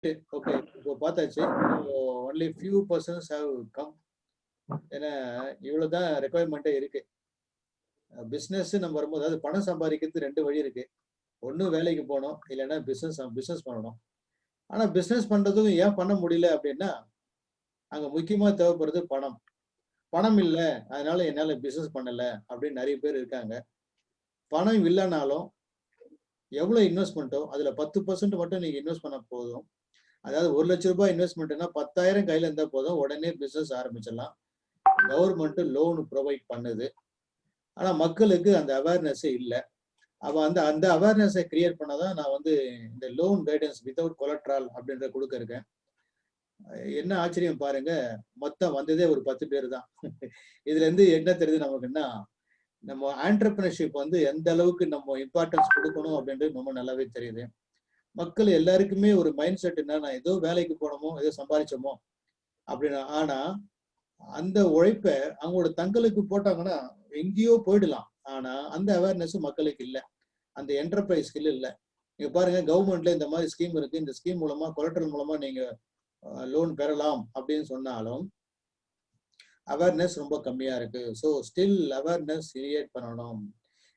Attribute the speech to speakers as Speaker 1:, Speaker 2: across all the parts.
Speaker 1: Okay. இப்போ பார்த்தாச்சு. Only few persons have come. ஏன்னா, இவ்வளவு தான் ரெக்வயர்மென்ட்டே இருக்கு. பிசினஸ் நம்ம வரும்போது அதாவது பணம் சம்பாதிக்கிறதுக்கு 2 வழி இருக்கு. ஒண்ணு வேலைக்கு போணும். இல்லன்னா பிசினஸ் பண்ணணும். ஆனா பிசினஸ் பண்றதும் ஏன் பண்ண முடியல அப்டின்னா, அங்க முக்கியமா தேவைப்படுறது பணம். பணம் இல்ல, அதனால என்னால பிசினஸ் பண்ணல அப்டின்னு நெறைய பேர் இருக்காங்க. பணம் இல்லனாலும் எவ்வளோ இன்வெஸ்ட்மென்ட்டோ அதுல 10% மட்டும் நீங்க இன்வெஸ்ட் பண்ணா போதும். அதாவது ரூ. 1,00,000 இன்வெஸ்ட்மென்ட்னா 10,000 கையில இருந்தா போதும். உடனே பிசினஸ் ஆரம்பிச்சிடலாம். கவர்மெண்ட் லோன் புரொவைட் பண்ணுது. ஆனா மக்களுக்கு அந்த அவேர்னஸே இல்ல. அப்ப அந்த அந்த அவேர்னஸ கிரியேட் பண்ண தான் நான் வந்து இந்த லோன் கைடன்ஸ் வித்தவுட் கொலட்ரால் அப்படின்றத குடுக்க இருக்கேன். என்ன ஆச்சரியம் பாருங்க, மொத்தம் வந்ததே ஒரு 10 பேர் தான். இதுல இருந்து என்ன தெரியுது நமக்குன்னா, நம்ம ஆன்டர்பிரினர்ஷிப் வந்து எந்த அளவுக்கு நம்ம இம்பார்ட்டன்ஸ் குடுக்கணும் அப்படின்றது ரொம்ப நல்லாவே தெரியுது. மக்கள் எல்லாருக்குமே ஒரு மைண்ட் செட் என்னன்னா, ஏதோ வேலைக்கு போனோமோ, ஏதோ சம்பாரிச்சோமோ அப்படின்னு. ஆனா, அந்த உழைப்ப அவங்களோட தங்களுக்கு போட்டாங்கன்னா, எங்கேயோ போயிடலாம். ஆனா, அந்த அவேர்னஸ் மக்களுக்கு இல்ல. அந்த என்டர்பிரைஸ் ஸ்கில் இல்ல. நீங்க பாருங்க கவர்மெண்ட்ல இந்த மாரி ஸ்கீம் இருக்கு. இந்த ஸ்கீம் மூலமா கொலட்ரல் மூலமா நீங்க லோன் பெறலாம் அப்படின்னு சொன்னாலும், அவேர்னஸ் ரொம்ப கம்மியா இருக்கு. ஸோ ஸ்டில் அவேர்னஸ் கிரியேட் பண்ணணும்.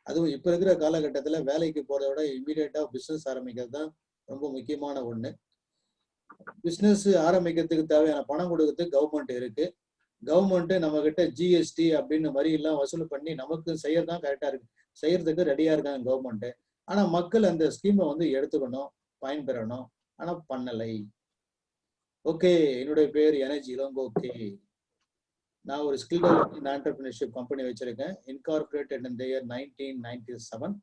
Speaker 1: அதுவும் இப்ப இருக்கிற காலகட்டத்தில வேலைக்கு போறத விட இம்மீடியட்டா பிசினஸ் ஆரம்பிக்கிறது தான் ரொம்ப முக்கியமான ஒண்ணு. பிசினஸ் ஆரம்பிக்கிறதுக்கு தேவையான பணம் குடுக்கறதுக்கு கவர்மெண்ட் இருக்கு. கவர்மெண்ட் நம்மகிட்ட ஜிஎஸ்டி அப்படின்னு வரி எல்லாம் வசூல் பண்ணி நமக்கு செய்யறதுதான் கரெக்டா இருக்கு. செய்யறதுக்கு ரெடியா இருக்காங்க கவர்மெண்ட். ஆனா மக்கள் அந்த ஸ்கீமை வந்து எடுத்துக்கணும், பயன்பெறணும். ஆனா பண்ணலை. ஓகே, என்னுடைய பேர் எனர்ஜி இளங்கோக்கே. நான் ஒரு ஸ்கில் டெவலப்மெண்ட் ஆண்டர்பிரினர்ஷிப் கம்பெனி வச்சிருக்கேன். Incorporated in the year 1997.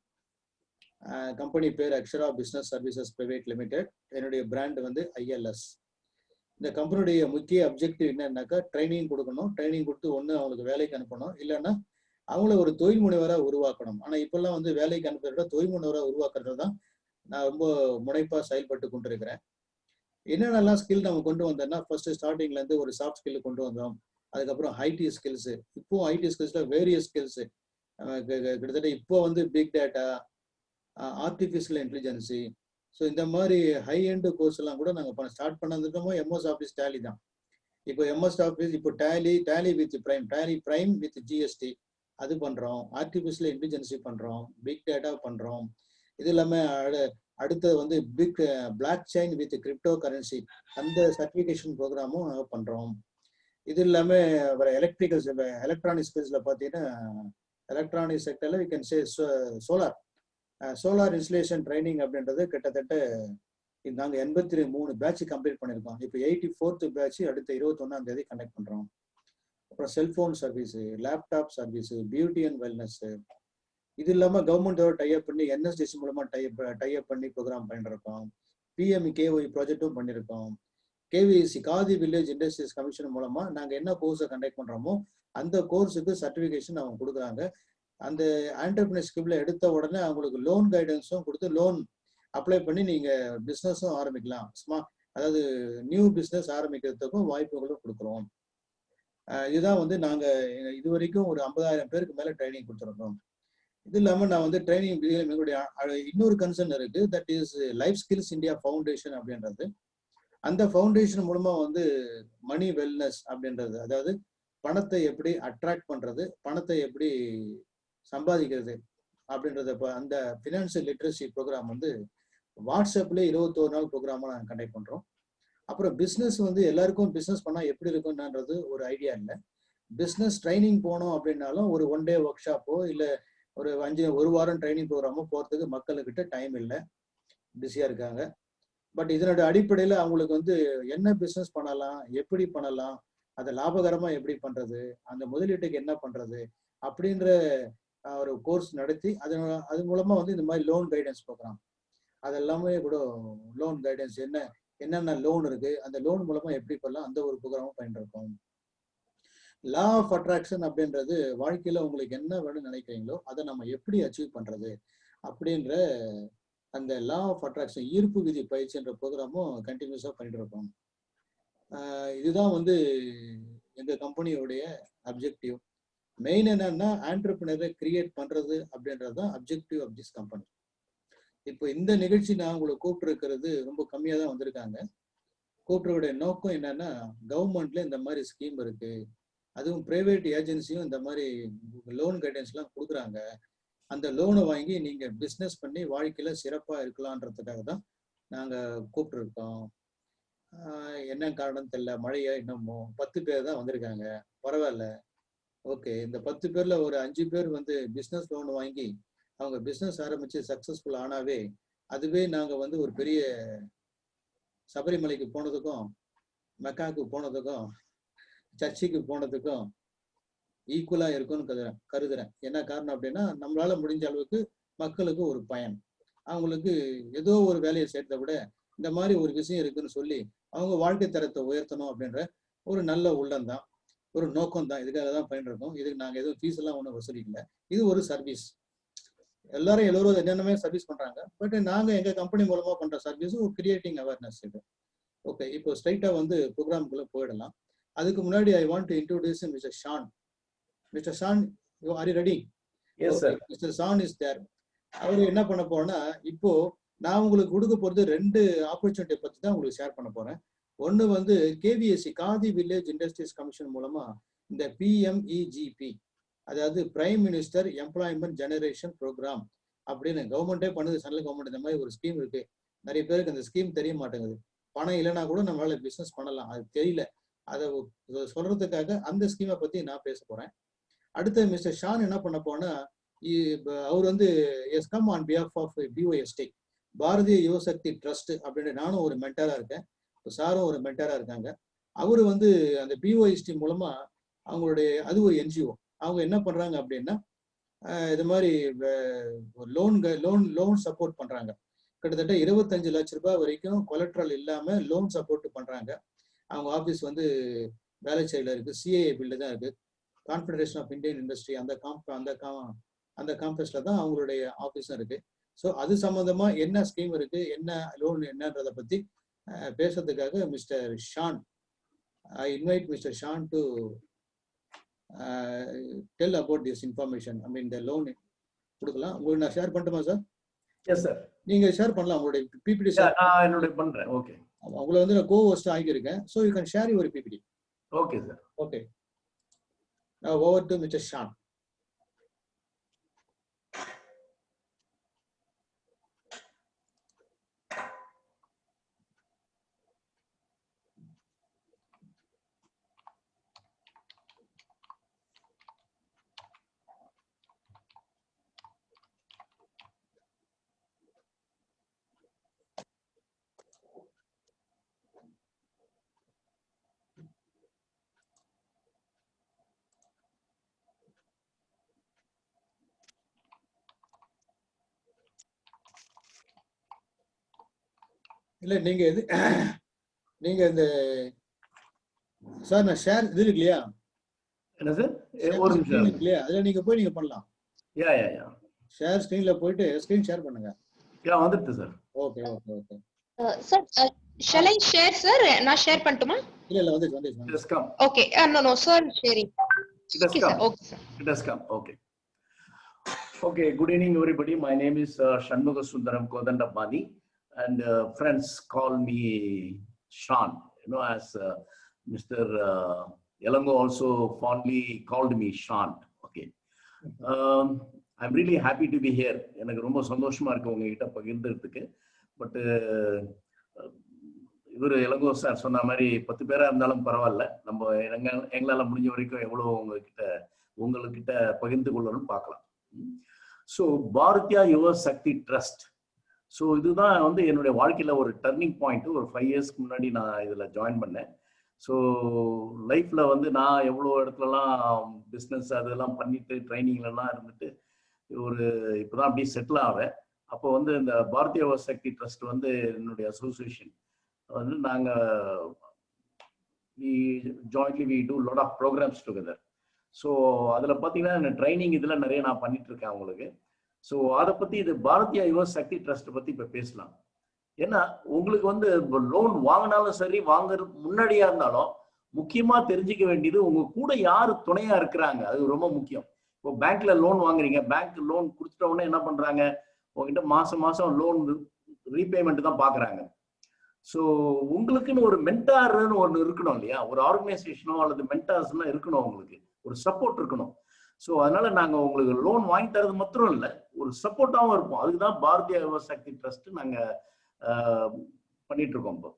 Speaker 1: Company பேர் Akshara business services private limited. என்னுடைய பிராண்ட் வந்து ஐஎல்எஸ். இந்த கம்பெனியுடைய முக்கிய அப்ஜெக்டிவ் என்னன்னாக்கா ட்ரைனிங் கொடுக்கணும். ட்ரைனிங் கொடுத்து ஒண்ணு அவங்களுக்கு வேலைக்கு அனுப்பணும். இல்லைன்னா அவங்கள ஒரு தொழில் முனைவரா உருவாக்கணும். ஆனா இப்பெல்லாம் வந்து வேலைக்கு அனுப்புறத விட தொழில் முனைவரா உருவாக்குறது தான் நான் ரொம்ப முனைப்பா செயல்பட்டு கொண்டிருக்கிறேன். என்னென்னலாம் ஸ்கில் நம்ம கொண்டு வந்தோம்னா, ஃபர்ஸ்ட் ஸ்டார்டிங்ல இருந்து ஒரு சாஃப்ட் ஸ்கில் கொண்டு வந்தோம். அதுக்கப்புறம் ஐடி ஸ்கில்ஸ். இப்போ ஐடி ஸ்கில்ஸ்ல வேரியஸ் ஸ்கில்ஸ். கிட்டத்தட்ட இப்போ வந்து big data, artificial intelligence. So இந்த மாதிரி ஹை எண்ட் கோர்ஸ் எல்லாம் கூட நாங்க ஸ்டார்ட் பண்ணதுக்கோ எம்எஸ் ஆஃபீஸ் டேலி தான். இப்போ எம்எஸ் ஆஃபீஸ் இப்போ Tally with Prime, Tally Prime with GST அது பண்றோம். ஆர்டிஃபிஷியல் இன்டெலிஜென்சி பண்றோம். பிக் டேட்டா பண்றோம். இது இல்லாம அடுத்து வந்து blockchain with cryptocurrency அந்த சர்டிபிகேஷன் ப்ரோக்ராமும் பண்றோம். இது இல்லாம வர எலக்ட்ரானிக் ஸ்பேஸ்ல பார்த்தீங்கன்னா, எலக்ட்ரானிக் செக்டர்ல we can say solar solar installation training அப்படின்றது கிட்டத்தட்ட நாங்க 83 பேட்ச் கம்ப்ளீட் பண்ணியிருக்கோம். இப்போ 84th பேட்ச் அடுத்த 21ஆம் தேதி கண்டக்ட் பண்றோம். அப்புறம் cellphone service, laptop service, beauty and wellness. இது இல்லாம கவர்மெண்டோட டைப் பண்ணி என்எஸ்டிசி மூலமா டைப் பண்ணி ப்ரோக்ராம் பண்ணிருக்கோம். பிஎம்கேஒய் ப்ராஜெக்டும் பண்ணியிருக்கோம். KVC khadi Village Industries Commission மூலமா நாங்க என்ன கோர்ஸை கண்டக்ட் பண்றோமோ அந்த கோர்ஸுக்கு சர்டிபிகேஷன் அவங்க கொடுக்குறாங்க. அந்த ஆண்டர்பிரினர்ஷிப்ல எடுத்த உடனே அவங்களுக்கு லோன் கைடன்ஸும் கொடுத்து லோன் அப்ளை பண்ணி நீங்க பிசினஸும் ஆரம்பிக்கலாம். அதாவது நியூ பிசினஸ் ஆரம்பிக்கிறதுக்கும் வாய்ப்புகளும் கொடுக்குறோம். இதுதான் வந்து நாங்க இது வரைக்கும் ஒரு 50,000 பேருக்கு மேல ட்ரைனிங் கொடுத்துருக்கோம். இது இல்லாம நான் வந்து ட்ரைனிங் எங்களுடைய இன்னொரு கன்சர்ன் இருக்கு. That is life skills India foundation அப்படின்றது. அந்த ஃபவுண்டேஷன் மூலமா வந்து மணி வெல்னஸ் அப்படின்றது, அதாவது பணத்தை எப்படி அட்ராக்ட் பண்றது, பணத்தை எப்படி சம்பாதிக்கிறது அப்படின்றத அந்த ஃபினான்சியல் லிட்ரஸி ப்ரோக்ராம் வந்து வாட்ஸ்அப்ல 21 நாள் ப்ரோக்ராமா நாங்கள் கண்டக்ட் பண்றோம். அப்புறம் பிசினஸ் வந்து எல்லாருக்கும் பிசினஸ் பண்ணா எப்படி இருக்கும்ன்றது ஒரு ஐடியா இல்லை. பிசினஸ் ட்ரைனிங் போனோம் அப்படின்னாலும் ஒரு ஒன் டே ஒர்க் ஷாப்போ இல்ல ஒரு வாரம் ட்ரைனிங் ப்ரோக்ராமோ போறதுக்கு மக்கள்கிட்ட டைம் இல்லை, பிஸியா இருக்காங்க. பட் இதனுடைய அடிப்படையில அவங்களுக்கு வந்து என்ன பிசினஸ் பண்ணலாம், எப்படி பண்ணலாம், அதை லாபகரமா எப்படி பண்றது, அந்த முதலீட்டுக்கு என்ன பண்றது அப்படின்ற ஒரு கோர்ஸ் நடத்தி அது மூலமா வந்து இந்த மாதிரி லோன் கைடன்ஸ் ப்ரோக்ராம் அதெல்லாமே கூட லோன் கைடன்ஸ் என்னென்ன லோன் இருக்கு, அந்த லோன் மூலமா எப்படி பண்ணலாம், அந்த ஒரு ப்ரோக்ராமும் பண்ணிருக்கோம். லா ஆஃப் அட்ராக்ஷன் அப்படின்றது வாழ்க்கையில உங்களுக்கு என்ன வேணும்னு நினைக்கிறீங்களோ அதை நம்ம எப்படி அச்சீவ் பண்றது அப்படின்ற அந்த லா ஆஃப் அட்ராக்ஷன் ஈர்ப்பு விதி பயிற்சின்ற ப்ரோக்ராமும் கண்டினியூஸா பண்ணிட்டு இருக்கோம். இதுதான் வந்து எங்க கம்பெனியோடைய அப்ஜெக்டிவ். மெயின் என்னன்னா ஆண்டர்பிரினரை கிரியேட் பண்றது அப்படின்றது தான் அப்ஜெக்டிவ் ஆஃப் திஸ் கம்பெனி. இப்போ இந்த நிகழ்ச்சி நான் உங்களை கூப்பிட்டு இருக்கிறது ரொம்ப கம்மியா தான் வந்திருக்காங்க. கூப்பிட்டுடைய நோக்கம் என்னன்னா, கவர்மெண்ட்ல இந்த மாதிரி ஸ்கீம் இருக்கு, அதுவும் பிரைவேட் ஏஜென்சியும் இந்த மாதிரி லோன் கைடன்ஸ்லாம் கொடுக்குறாங்க. அந்த லோனை வாங்கி நீங்க பிஸ்னஸ் பண்ணி வாழ்க்கையில சிறப்பா இருக்கலான்றதுக்காக தான் நாங்க கூப்பிட்டுருக்கோம். என்ன காரணம் தெரியல, மழையா இன்னமும் 10 பேர் தான் வந்திருக்காங்க. பரவாயில்ல, ஓகே. இந்த 10 பேர்ல ஒரு 5 பேர் வந்து பிஸ்னஸ் லோன் வாங்கி அவங்க பிஸ்னஸ் ஆரம்பிச்சு சக்சஸ்ஃபுல் ஆனாவே அதுவே நாங்க வந்து ஒரு பெரிய சபரிமலைக்கு போனதுக்கும், மெக்காவுக்கு போனதுக்கும், சர்ச்சுக்கு போனதுக்கும் ஈக்குவலா இருக்கும்னு கருதுறேன். என்ன காரணம் அப்படின்னா, நம்மளால முடிஞ்ச அளவுக்கு மக்களுக்கு ஒரு பயன், அவங்களுக்கு ஏதோ ஒரு வேலையை சேர்த்த விட இந்த மாதிரி ஒரு விஷயம் இருக்குன்னு சொல்லி அவங்க வாழ்க்கை தரத்தை உயர்த்தணும் அப்படின்ற ஒரு நல்ல உள்ளம் தான், ஒரு நோக்கம் தான். இதுக்காக தான் பண்ணிருக்கோம். இதுக்கு நாங்க எதுவும் ஃபீஸ் எல்லாம் ஒன்றும் வசூலிக்கல. இது ஒரு சர்வீஸ். எல்லாரும் என்னென்னமே சர்வீஸ் பண்றாங்க. பட் நாங்க எங்க கம்பெனி மூலமா பண்ற சர்வீஸ் கிரியேட்டிங் அவேர்னஸ் இது. ஓகே, இப்போ ஸ்ட்ரைட்டா வந்து ப்ரோக்ராம்குள்ள போயிடலாம். அதுக்கு முன்னாடி I want to introduce Mister Shan. Mister Shan, are you ready?
Speaker 2: Yes sir.
Speaker 1: Mister Shan is there. அவரு என்ன பண்ண போறேன்னா, இப்போ நான் உங்களுக்கு கொடுக்க போறது 2 ஆப்பர்ச்சுனிட்டி பத்தி தான் உங்களுக்கு ஷேர் பண்ண போறேன். ஒன்னு வந்து KVIC, Khadi Village Industries Commission மூலமா இந்த PMEGP, அதாவது Prime Minister Employment Generation Programme அப்படின்னு கவர்மெண்டே பண்ணுது. சென்ட்ரல் கவர்மெண்ட் இந்த மாதிரி ஒரு ஸ்கீம் இருக்கு. நிறைய பேருக்கு அந்த ஸ்கீம் தெரிய மாட்டேங்குது. பணம் இல்லைன்னா கூட நம்மளால பிசினஸ் பண்ணலாம், அது தெரியல. அதை சொல்றதுக்காக அந்த ஸ்கீமை பத்தி நான் பேச போறேன். அடுத்து மிஸ்டர் ஷான் என்ன பண்ண போனா, அவர் வந்து has come on behalf of BOST, Bharatiya Yuvashakti Trust அப்படின்னு. நானும் ஒரு மென்டரா இருக்கேன், சாரும் ஒரு மென்டரா இருக்காங்க. அவரு வந்து அந்த BOST மூலமா அவங்களுடைய, அது ஒரு NGO, அவங்க என்ன பண்றாங்க அப்படின்னா, இது மாதிரி லோன் சப்போர்ட் பண்றாங்க. கிட்டத்தட்ட 25 லட்ச ரூபாய் வரைக்கும் கொலட்ரல் இல்லாம லோன் சப்போர்ட் பண்றாங்க. அவங்க ஆபீஸ் வந்து வேலைச்சேரியில இருக்கு, CAA பில்டு தான் இருக்கு, கான்ஃபெடரேஷன் ஆஃப் இந்தியன் இண்டஸ்ட்ரி அந்த காம்பஸ்ல தான் அவங்களுடைய ஆபீஸும் இருக்கு. ஸோ அது சம்பந்தமா என்ன ஸ்கீம் இருக்கு, என்ன லோன் என்னன்றதை பத்தி பேசுறதுக்காக Mister Shan, I invite Mister Shan to tell about this information. I mean the loan கொடுக்கலாம். உங்களுக்கு நான் ஷேர் பண்ணட்டுமா சார்?
Speaker 2: Yes sir.
Speaker 1: நீங்க ஷேர் பண்ணலாம் உங்களுடைய PPT.
Speaker 2: நான் என்னோட பண்றேன். ஓகே,
Speaker 1: உங்களை வந்து நான் co-host ஆகியிருக்கேன். So you can share your PPT.
Speaker 2: Okay sir.
Speaker 1: Okay, now over to Mr. Shan. இல்ல நீங்க நீங்க இந்த சார் நான் ஷேர் இது இருக்கு இல்லையா?
Speaker 2: என்ன சார்? ஒரு நிமிஷம்
Speaker 1: இருக்கு இல்லையா? அதுல நீங்க போய் நீங்க பண்ணலாம்.
Speaker 2: யா
Speaker 1: ஷேர் ஸ்கிரீன்ல போயிட்டு ஸ்கிரீன் ஷேர் பண்ணுங்க.
Speaker 2: வந்துட்டு sir.
Speaker 1: Okay okay okay
Speaker 3: sir, shall I share sir? நான் ஷேர் பண்ணட்டுமா?
Speaker 1: இல்ல வந்துச்சு.
Speaker 2: Just come.
Speaker 3: Okay, no sir, sharing.
Speaker 2: Okay sir. Okay sir. It has come. Okay, good evening everybody. My name is Shanmuga Sundaram Kodandapani, and friends call me Sean, as Mr. Yalango also fondly called me Sean. Okay, I'm really happy to be here. எனக்கு ரொம்ப சந்தோஷமா இருக்கு உங்ககிட்ட பகிர்ந்துறதுக்கு. But இவர் Ilango sir சொன்ன மாதிரி 10 பேரா இருந்தாலும் பரவாயில்ல, நம்ம எங்களால முடிஞ்ச வரைக்கும் எவ்வளவு உங்ககிட்ட பகிர்ந்து கொள்ளணும்னு பார்க்கலாம். ஸோ பாரதியா யுவ சக்தி ட்ரஸ்ட், ஸோ இதுதான் வந்து என்னுடைய வாழ்க்கையில ஒரு டர்னிங் பாயிண்ட். ஒரு 5 இயர்ஸ்க்கு முன்னாடி நான் இதுல ஜாயின் பண்ணேன். ஸோ லைஃப்ல வந்து நான் எவ்வளோ இடத்துலலாம் பிஸ்னஸ் அதெல்லாம் பண்ணிட்டு ட்ரைனிங்லாம் இருந்துட்டு இப்போதான் அப்படியே செட்டில் ஆவேன். அப்போ வந்து இந்த பாரதிய யுவ சக்தி ட்ரஸ்ட் வந்து என்னுடைய அசோசியேஷன் வந்து நாங்கள் jointly we do lot of programmes together. So அதில் பார்த்தீங்கன்னா ட்ரைனிங் இதில் நிறைய நான் பண்ணிட்டு இருக்கேன் அவங்களுக்கு. ஸோ அதை பற்றி இது பாரதிய யுவ சக்தி ட்ரஸ்ட் பற்றி இப்போ பேசலாம். ஏன்னா உங்களுக்கு வந்து லோன் வாங்கினாலும் சரி, வாங்குறதுக்கு முன்னாடியா இருந்தாலும் முக்கியமாக தெரிஞ்சுக்க வேண்டியது உங்க கூட யார் துணையா இருக்கிறாங்க, அது ரொம்ப முக்கியம். இப்போ பேங்க்ல லோன் வாங்குறீங்க, பேங்க் லோன் கொடுத்துட்ட உடனே என்ன பண்றாங்க, உங்ககிட்ட மாசம் மாசம் லோன் ரீபேமெண்ட் தான் பாக்குறாங்க. ஸோ உங்களுக்குன்னு ஒரு மென்டார்னு ஒன்று இருக்கணும் இல்லையா, ஒரு ஆர்கனைசேஷனோ அல்லது மென்டார்ஸ்னா இருக்கணும், உங்களுக்கு ஒரு சப்போர்ட் இருக்கணும். ஸோ அதனால நாங்கள் உங்களுக்கு லோன் வாங்கி தரது மாத்திரம் இல்லை, ஒரு சப்போர்ட்டாகவும் இருப்போம். அதுதான் பாரதிய யுவ சக்தி ட்ரஸ்ட் நாங்கள் பண்ணிட்டு இருக்கோம். இப்போ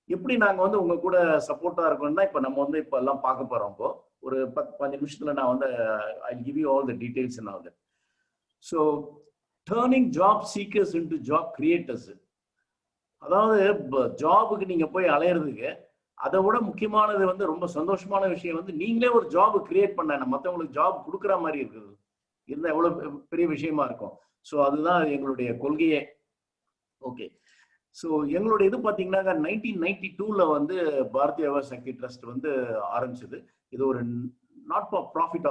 Speaker 2: எப்படி நாங்கள் வந்து உங்க கூட சப்போர்ட்டாக இருக்கணும்னா, இப்போ நம்ம வந்து இப்போ எல்லாம் பார்க்க போகிறோம். இப்போ ஒரு 10-15 நிமிஷத்துல நான் வந்து I give you all the details and all that. So turning job seekers into job creators. அதாவது ஜாபுக்கு நீங்க போய் அலையிறதுக்கு அதை விட முக்கியமானது வந்து ரொம்ப சந்தோஷமான விஷயம் வந்து நீங்களே ஒரு ஜாப் கிரியேட் பண்ண மற்றவங்களுக்கு ஜாப் கொடுக்குற மாதிரி இருக்குது இருந்தால் எவ்வளவு பெரிய விஷயமா இருக்கும். ஸோ அதுதான் எங்களுடைய கொள்கையே. ஓகே, ஸோ எங்களுடைய இது பார்த்தீங்கன்னா 1992 வந்து பாரதிய யுவ சக்தி ட்ரஸ்ட் வந்து ஆரம்பிச்சது. இது ஒரு நான் ப்ராஃபிட்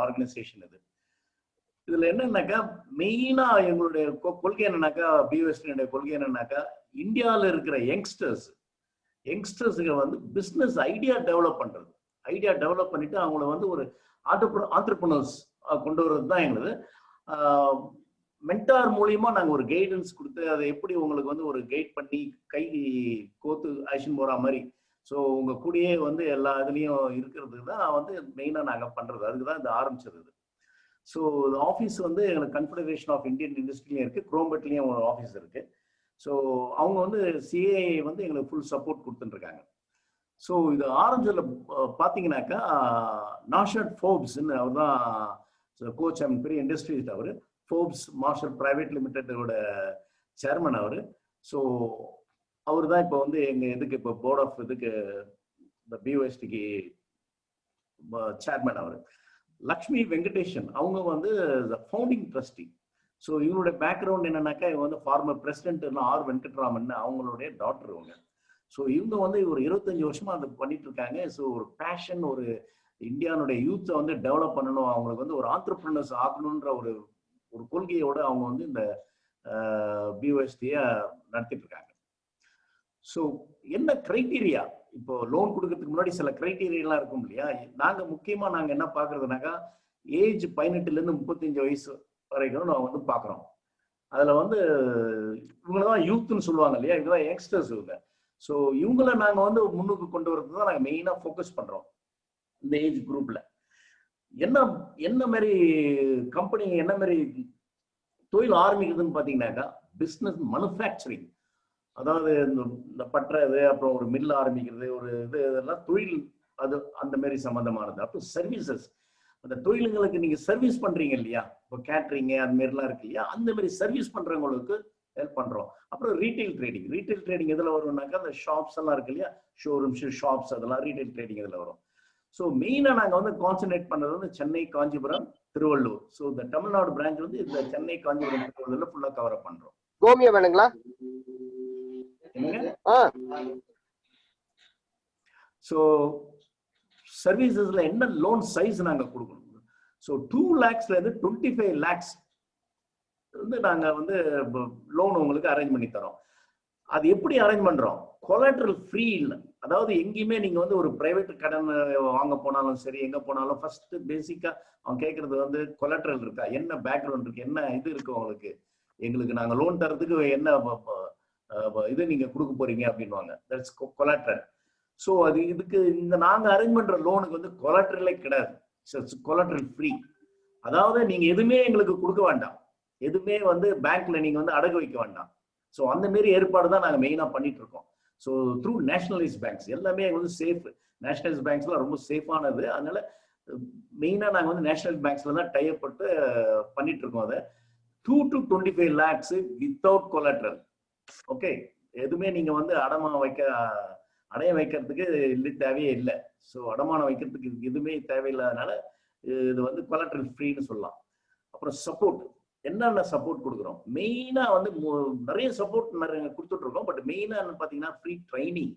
Speaker 2: ஆர்கனைசேஷன். இதுல என்னன்னாக்கா மெயினா எங்களுடைய கொள்கை என்னன்னாக்கா, பியூஎஸ்டியோட கொள்கை என்னன்னாக்கா, இந்தியாவில் இருக்கிற யங்ஸ்டர்ஸுக்கு வந்து பிஸ்னஸ் ஐடியா டெவலப் பண்ணிட்டு அவங்கள வந்து ஒரு ஆண்டர்பிரனர்ஸ் கொண்டு வர்றது தான் எங்களுது. மென்டார் மூலியமா நாங்கள் ஒரு கைடன்ஸ் கொடுத்து அதை எப்படி உங்களுக்கு வந்து ஒரு கைட் பண்ணி கை கோத்து ஆக்ஷன் போற மாதிரி, ஸோ உங்க கூடயே வந்து எல்லா இதுலேயும் இருக்கிறதுக்கு தான் வந்து மெயினாக நாங்கள் பண்றது. அதுக்கு தான் இது ஆரம்பிச்சது. ஸோ இந்த ஆஃபீஸ் வந்து எங்களுக்கு கன்ஃபெடரேஷன் ஆஃப் இந்தியன் இண்டஸ்ட்ரிலையும் இருக்குது, குரோம்பேட்லேயும் ஒரு ஆஃபீஸ் இருக்குது. ஸோ அவங்க வந்து சிஏஐ வந்து எங்களுக்கு ஃபுல் சப்போர்ட் கொடுத்துட்டுருக்காங்க. ஸோ இது ஆரஞ்சத்தில் பார்த்தீங்கன்னாக்கா நாஷர்ட் ஃபோர்ப்ஸ்ன்னு அவர் தான் கோச், பெரிய இண்டஸ்ட்ரியல். அவர் ஃபோர்ப்ஸ் மார்ஷல் பிரைவேட் லிமிடெடோட சேர்மன் அவர். ஸோ அவர் தான் இப்போ வந்து எங்கள் இதுக்கு இப்போ போர்ட் ஆஃப் இதுக்கு இந்த பிஓஎஸ்டிக்கு சேர்மன் அவர். லக்ஷ்மி வெங்கடேஷன் அவங்க வந்து ஃபவுண்டிங் ட்ரஸ்டி. ஸோ இவங்களுடைய பேக்ரவுண்ட் என்னன்னாக்கா, இவங்க வந்து ஃபார்மர் பிரசிடென்ட் ஆர் வெங்கட்ராமன் அவங்களுடைய டாக்டர் இவங்க. ஸோ இவங்க வந்து ஒரு 25 வருஷமா அதை பண்ணிட்டு இருக்காங்க. ஸோ ஒரு பேஷன், ஒரு இந்தியானுடைய யூத்தை வந்து டெவலப் பண்ணணும், அவங்களுக்கு வந்து ஒரு ஆண்டர்பிரினர்ஸ் ஆகணுன்ற ஒரு கொள்கையோட அவங்க வந்து இந்த பிஓஎஸ்டியை நடத்திட்டு இருக்காங்க. ஸோ என்ன கிரைட்டீரியா, இப்போ லோன் கொடுக்கறதுக்கு முன்னாடி சில கிரைட்டீரியெல்லாம் இருக்கும் இல்லையா. முக்கியமா நாங்க என்ன பாக்குறதுனாக்கா, ஏஜ் 18லேருந்து 35 வயசு வரைக்கும் நான் வந்து பாக்குறோம். அதுல வந்து இவங்கதான் யூத்னு சொல்லுவாங்க இல்லையா, இவங்கதான் யங்ஸ்டர்ஸ் இவங்க. ஸோ இவங்கள நாங்க வந்து முன்னுக்கு கொண்டு வரது தான் நாங்க மெயினா ஃபோக்கஸ் பண்றோம். இந்த ஏஜ் குரூப்ல என்ன மாதிரி கம்பெனி, என்ன மாதிரி தொழில் ஆரம்பிக்குதுன்னு பாத்தீங்கன்னாக்கா, பிசினஸ் மேனுஃபேக்சரிங், அதாவது இந்த பற்றது, அப்புறம் ஒரு மில் ஆரம்பிக்கிறது, ஒரு இதெல்லாம் தொழில், அது அந்த மாதிரி சம்பந்தமானது. அப்புறம் சர்வீசஸ், அந்த தொழிலுங்களுக்கு நீங்க சர்வீஸ் பண்றீங்க இல்லையா, இப்போ கேட்டரிங் அது மாதிரிலாம் இருக்கு இல்லையா, அந்த மாதிரி சர்வீஸ் பண்றவங்களுக்கு ஹெல்ப் பண்றோம். அப்புறம் ரீட்டைல் ட்ரேடிங் எதுல வரும்னாக்கா, அந்த ஷாப்ஸ் எல்லாம் இருக்கு இல்லையா, ஷோரூம்ஸ், ஷாப்ஸ், அதெல்லாம் ரீட்டைல் ட்ரேடிங் இதுல வரும். ஸோ மெயினா நாங்க வந்து கான்சென்ட்ரேட் பண்ணது வந்து சென்னை, காஞ்சிபுரம், திருவள்ளூர். ஸோ இந்த தமிழ்நாடு பிரான்ச் வந்து இந்த சென்னை, காஞ்சிபுரம், திருவள்ளூர்ல ஃபுல்லா கவர் அப் பண்றோம்.
Speaker 4: கோமியா வேணுங்களா?
Speaker 2: ஸோ சர்வீசஸ்ல என்ன லோன் சைஸ் நாங்க கொடுக்கணும். ஸோ 2 lakhsல இருந்து 25 lakhs வந்து நாங்க வந்து லோன் உங்களுக்கு அரேஞ்ச் பண்ணி தரோம். அது எப்படி அரேஞ்ச் பண்றோம்? கொலாட்ரல் ஃப்ரீ இல்லை. அதாவது எங்கேயுமே நீங்க வந்து ஒரு பிரைவேட் கடன் வாங்க போனாலும் சரி, எங்க போனாலும் ஃபர்ஸ்ட் பேசிக்கா அவன் கேட்கறது வந்து கொலாட்ரல் இருக்கா, என்ன பேக்ரவுண்ட் இருக்கு, என்ன இது இருக்கு உங்களுக்கு, எங்களுக்கு நாங்க லோன் தரதுக்கு என்ன இது நீங்க கொடுக்க போறீங்க அப்படின்வாங்க. That's collateral. ஸோ அது இதுக்கு இந்த நாங்க அரேஞ்ச் பண்ற லோனுக்கு வந்து கொலாட்ரலே கிடையாது, கொலாட்ரல் ஃப்ரீ. அதாவது நீங்க எதுவுமே எங்களுக்கு கொடுக்க வேண்டாம், எதுவுமே வந்து பேங்க்ல நீங்க வந்து அடகு வைக்க வேண்டாம். ஸோ அந்த மாரி ஏற்பாடு தான் நாங்கள் மெயினாக பண்ணிட்டு இருக்கோம். ஸோ த்ரூ நேஷனலைஸ் பேங்க்ஸ் எல்லாமே வந்து சேஃப், நேஷனலைஸ் பேங்க்ஸ்லாம் ரொம்ப சேஃபானது. அதனால மெயினாக நாங்கள் வந்து நேஷனல் பேங்க்ஸ்ல தான் டைப் போட்டு பண்ணிட்டு இருக்கோம். அதை 2 to 25 lakhs without collateral. Okay, எதுவுமே நீங்க வந்து அடைய வைக்கிறதுக்கு தேவையே இல்லை. ஸோ அடமானம் வைக்கிறதுக்கு எதுவுமே தேவையில்லாதனால இது வந்து கொலாட்ரல் ஃப்ரீன்னு சொல்லலாம். அப்புறம் சப்போர்ட், என்னென்ன சப்போர்ட் கொடுக்குறோம், மெயினா வந்து நிறைய சப்போர்ட் கொடுத்துட்டு இருக்கோம். பட் மெயினா பாத்தீங்கன்னா ஃப்ரீ ட்ரைனிங்.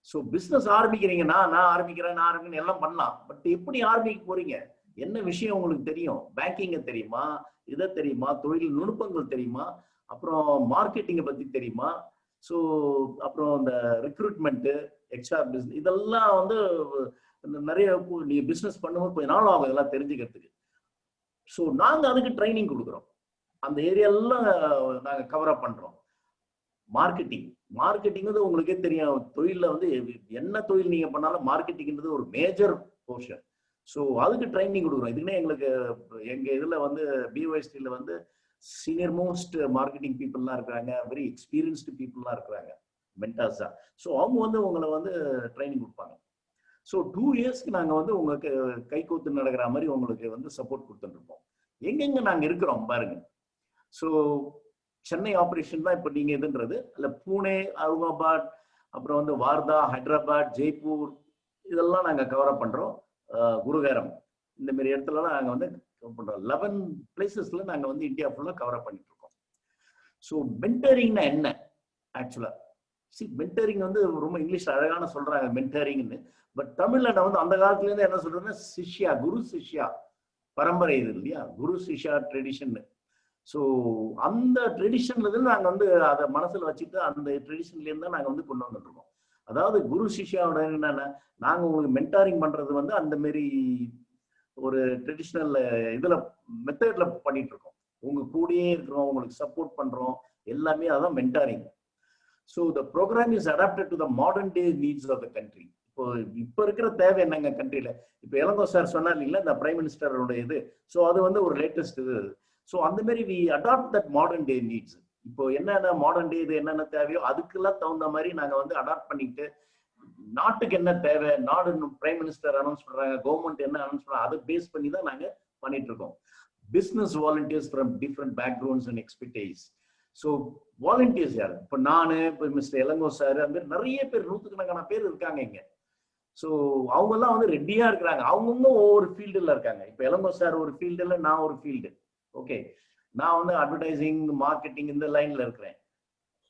Speaker 2: ஸோ பிசினஸ் ஆரம்பிக்கிறீங்கன்னா, நான் ஆரம்பிக்கிறேன் எல்லாம் பண்ணலாம். பட் எப்படி ஆரம்பிக்க போறீங்க, என்ன விஷயம் உங்களுக்கு தெரியும், பேங்கிங்க தெரியுமா, இதை தெரியுமா, தொழில் நுணுப்பங்கள் தெரியுமா, அப்புறம் மார்க்கெட்டிங்கை பத்தி தெரியுமா, ஸோ அப்புறம் இந்த ரெக்ரூட்மெண்ட், எக்ஸ்ஆர் பிசினஸ், இதெல்லாம் வந்து நிறைய நீங்க பிசினஸ் பண்ணும்போது கொஞ்ச நாள் ஆகும் இதெல்லாம் தெரிஞ்சுக்கிறதுக்கு. ஸோ நாங்கள் அதுக்கு ட்ரைனிங் கொடுக்குறோம், அந்த ஏரியாலாம் நாங்கள் கவர் அப் பண்றோம். மார்க்கெட்டிங், மார்க்கெட்டிங் வந்து உங்களுக்கே தெரியும், தொழில வந்து என்ன தொழில் நீங்க பண்ணாலும் மார்க்கெட்டிங்ன்றது ஒரு மேஜர் போர்ஷன். ஸோ அதுக்கு ட்ரைனிங் கொடுக்குறோம். இதுக்குன்னே எங்களுக்கு எங்க இதுல வந்து பிஒய்ஸ்டியில் வந்து சீனியர் மோஸ்ட் மார்க்கெட்டிங் பீப்புள்லாம் இருக்கிறாங்க, வெரி எக்ஸ்பீரியன்ஸ்டு பீப்புள்லாம் இருக்கிறாங்க மென்டாஸா. ஸோ அவங்க வந்து உங்களை வந்து ட்ரைனிங் கொடுப்பாங்க. ஸோ 2 இயர்ஸ்க்கு நாங்கள் வந்து உங்களுக்கு கை கோத்து நடக்கிற மாதிரி உங்களுக்கு வந்து சப்போர்ட் கொடுத்துட்டு இருப்போம். எங்கெங்க நாங்கள் இருக்கிறோம் பாருங்க. ஸோ சென்னை ஆப்ரேஷன் தான் இப்போ நீங்கள் இதுன்றது, இல்லை பூனே, அவுகாபாத், அப்புறம் வந்து வார்தா, ஹைதராபாத், ஜெய்ப்பூர், இதெல்லாம் நாங்கள் கவர் அப் பண்ணுறோம். குருகாரம், இந்த மாதிரி இடத்துலலாம் நாங்கள் வந்து பண்ணுறோம். 11 பிளேசஸ்ல நாங்கள் வந்து இந்தியா ஃபுல்லாக கவர் அப் பண்ணிட்டு இருக்கோம். ஸோ மென்டரிங்னா என்ன ஆக்சுவலாக? மென்டரிங் வந்து ரொம்ப இங்கிலீஷ் அழகான சொல்றாங்க மென்டரிங்னு. பட் தமிழ்ல நான் வந்து அந்த காலத்துல இருந்து என்ன சொல்றேன்னா சிஷ்யா, குரு சிஷ்யா பரம்பரை இது இல்லையா, குரு சிஷ்யா ட்ரெடிஷன். ஸோ அந்த ட்ரெடிஷன்ல இருந்து நாங்கள் வந்து அதை மனசுல வச்சுட்டு அந்த ட்ரெடிஷன்ல இருந்து தான் நாங்கள் வந்து கொண்டு வந்துட்டு இருக்கோம். அதாவது குரு சிஷ்யாவோட என்னன்னா, நாங்கள் உங்களுக்கு மென்டாரிங் பண்றது வந்து அந்த மாதிரி ஒரு ட்ரெடிஷ்னல் இதுல மெத்தட்ல பண்ணிட்டு இருக்கோம். உங்க கூடயே இருக்கிறோம், உங்களுக்கு சப்போர்ட் பண்றோம், எல்லாமே அதான் mentoring. So the program is adapted to the modern day needs of the country. இப்போ இருக்கிற தேவை என்னங்க கண்ட்ரியில? இப்போ இளங்கோ சார் சொன்னார் இல்லைங்களா, இந்த பிரைம் மினிஸ்டரோட இது. ஸோ அது வந்து ஒரு லேட்டஸ்ட் இது. ஸோ அந்த மாதிரி we adapt that modern day needs. இப்போ என்னென்ன மாடர்ன் டே இது என்னென்ன தேவையோ அதுக்கெல்லாம் தகுந்த மாதிரி நாங்கள் வந்து அடாப்ட் பண்ணிட்டு, நாட்டுக்கு என்ன தேவை, நாடு பிரைம் மினிஸ்டர் அனௌன்ஸ் பண்றாங்க, கவர்மெண்ட் என்ன அனௌன்ஸ் பண்றாங்க, அதை பேஸ் பண்ணி தான் நாங்கள் பண்ணிட்டு இருக்கோம். Business volunteers from different backgrounds and expertise. So volunteers யாரு? இப்போ நான், இப்போ மிஸ்டர் இளங்கோ சார், அந்த மாதிரி நிறைய பேர், நூற்றுக்கணக்கான பேர் இருக்காங்க இங்க. ஸோ அவங்கெல்லாம் வந்து ரெடியா இருக்கிறாங்க. அவங்கவுங்க ஒவ்வொரு ஃபீல்டுல இருக்காங்க. இப்போ இளங்கோ சார் ஒரு ஃபீல்டுல, நான் ஒரு ஃபீல்டு. ஓகே, நான் வந்து அட்வர்டைசிங், மார்க்கெட்டிங் இந்த லைன்ல இருக்கிறேன்,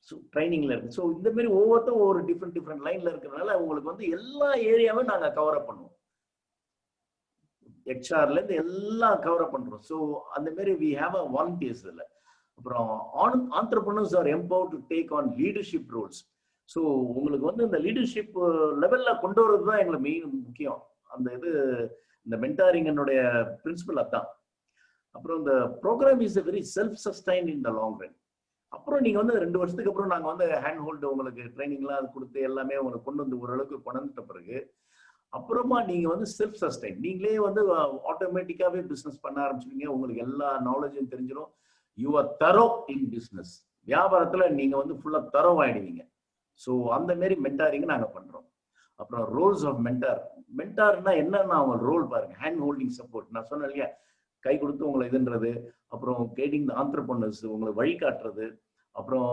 Speaker 2: ஸோ ட்ரைனிங்ல இருக்கு. ஸோ இந்த மாதிரி ஒவ்வொருத்தரும் ஒவ்வொரு டிஃப்ரெண்ட் லைன்ல இருக்கிறதுனால உங்களுக்கு வந்து எல்லா ஏரியாவும் நாங்கள் கவர் அப் பண்ணுவோம். ஹெச்ஆர்ல இருந்து எல்லாம் கவர் அப் பண்றோம். ஸோ அந்த மாதிரி வி ஹேவ் அ வாலண்டியர்ஸ் இல்லை. அப்புறம் entrepreneurs are empowered to take on leadership roles. So உங்களுக்கு வந்து இந்த லீடர்ஷிப் லெவல்ல கொண்டு வரது தான் எங்களுக்கு மெயின் முக்கியம். அந்த இது இந்த மென்டாரிங்கனுடைய பிரின்சிபல் அதான். அப்புறம் இந்த programme is very self sustain in the long run. அப்புறம் நீங்க வந்து 2 வருஷத்துக்கு அப்புறம் நாங்கள் வந்து ஹேண்ட் ஹோல்டு உங்களுக்கு ட்ரைனிங்லாம் கொடுத்து எல்லாமே உங்களுக்கு கொண்டு வந்து ஓரளவுக்கு கொண்டுட்ட பிறகு அப்புறமா நீங்க வந்து செல்ஃப் சஸ்டைன், நீங்களே வந்து ஆட்டோமேட்டிக்காவே பிசினஸ் பண்ண ஆரம்பிச்சுவீங்க. உங்களுக்கு எல்லா நாலேஜும் தெரிஞ்சிடும். யூ ஆர் தரோ இன் பிஸ்னஸ். வியாபாரத்துல நீங்க வந்து ஃபுல்லா தரோ ஆயிடுவீங்க. ஸோ அந்த மாரி மென்டாரிங் நாங்க பண்றோம். அப்புறம் ரோல்ஸ் ஆஃப் மென்டார். மென்டார்னா என்னன்னா அவங்க ரோல் பாருங்க. ஹேண்ட் ஹோல்டிங் சப்போர்ட், நான் சொன்னேன் இல்லையா, கை கொடுத்து உங்களை இதுன்றது, அப்புறம் கைடிங் தி ஆண்டர்பிரனர்ஸ், உங்களை வழிகாட்டுறது, அப்புறம்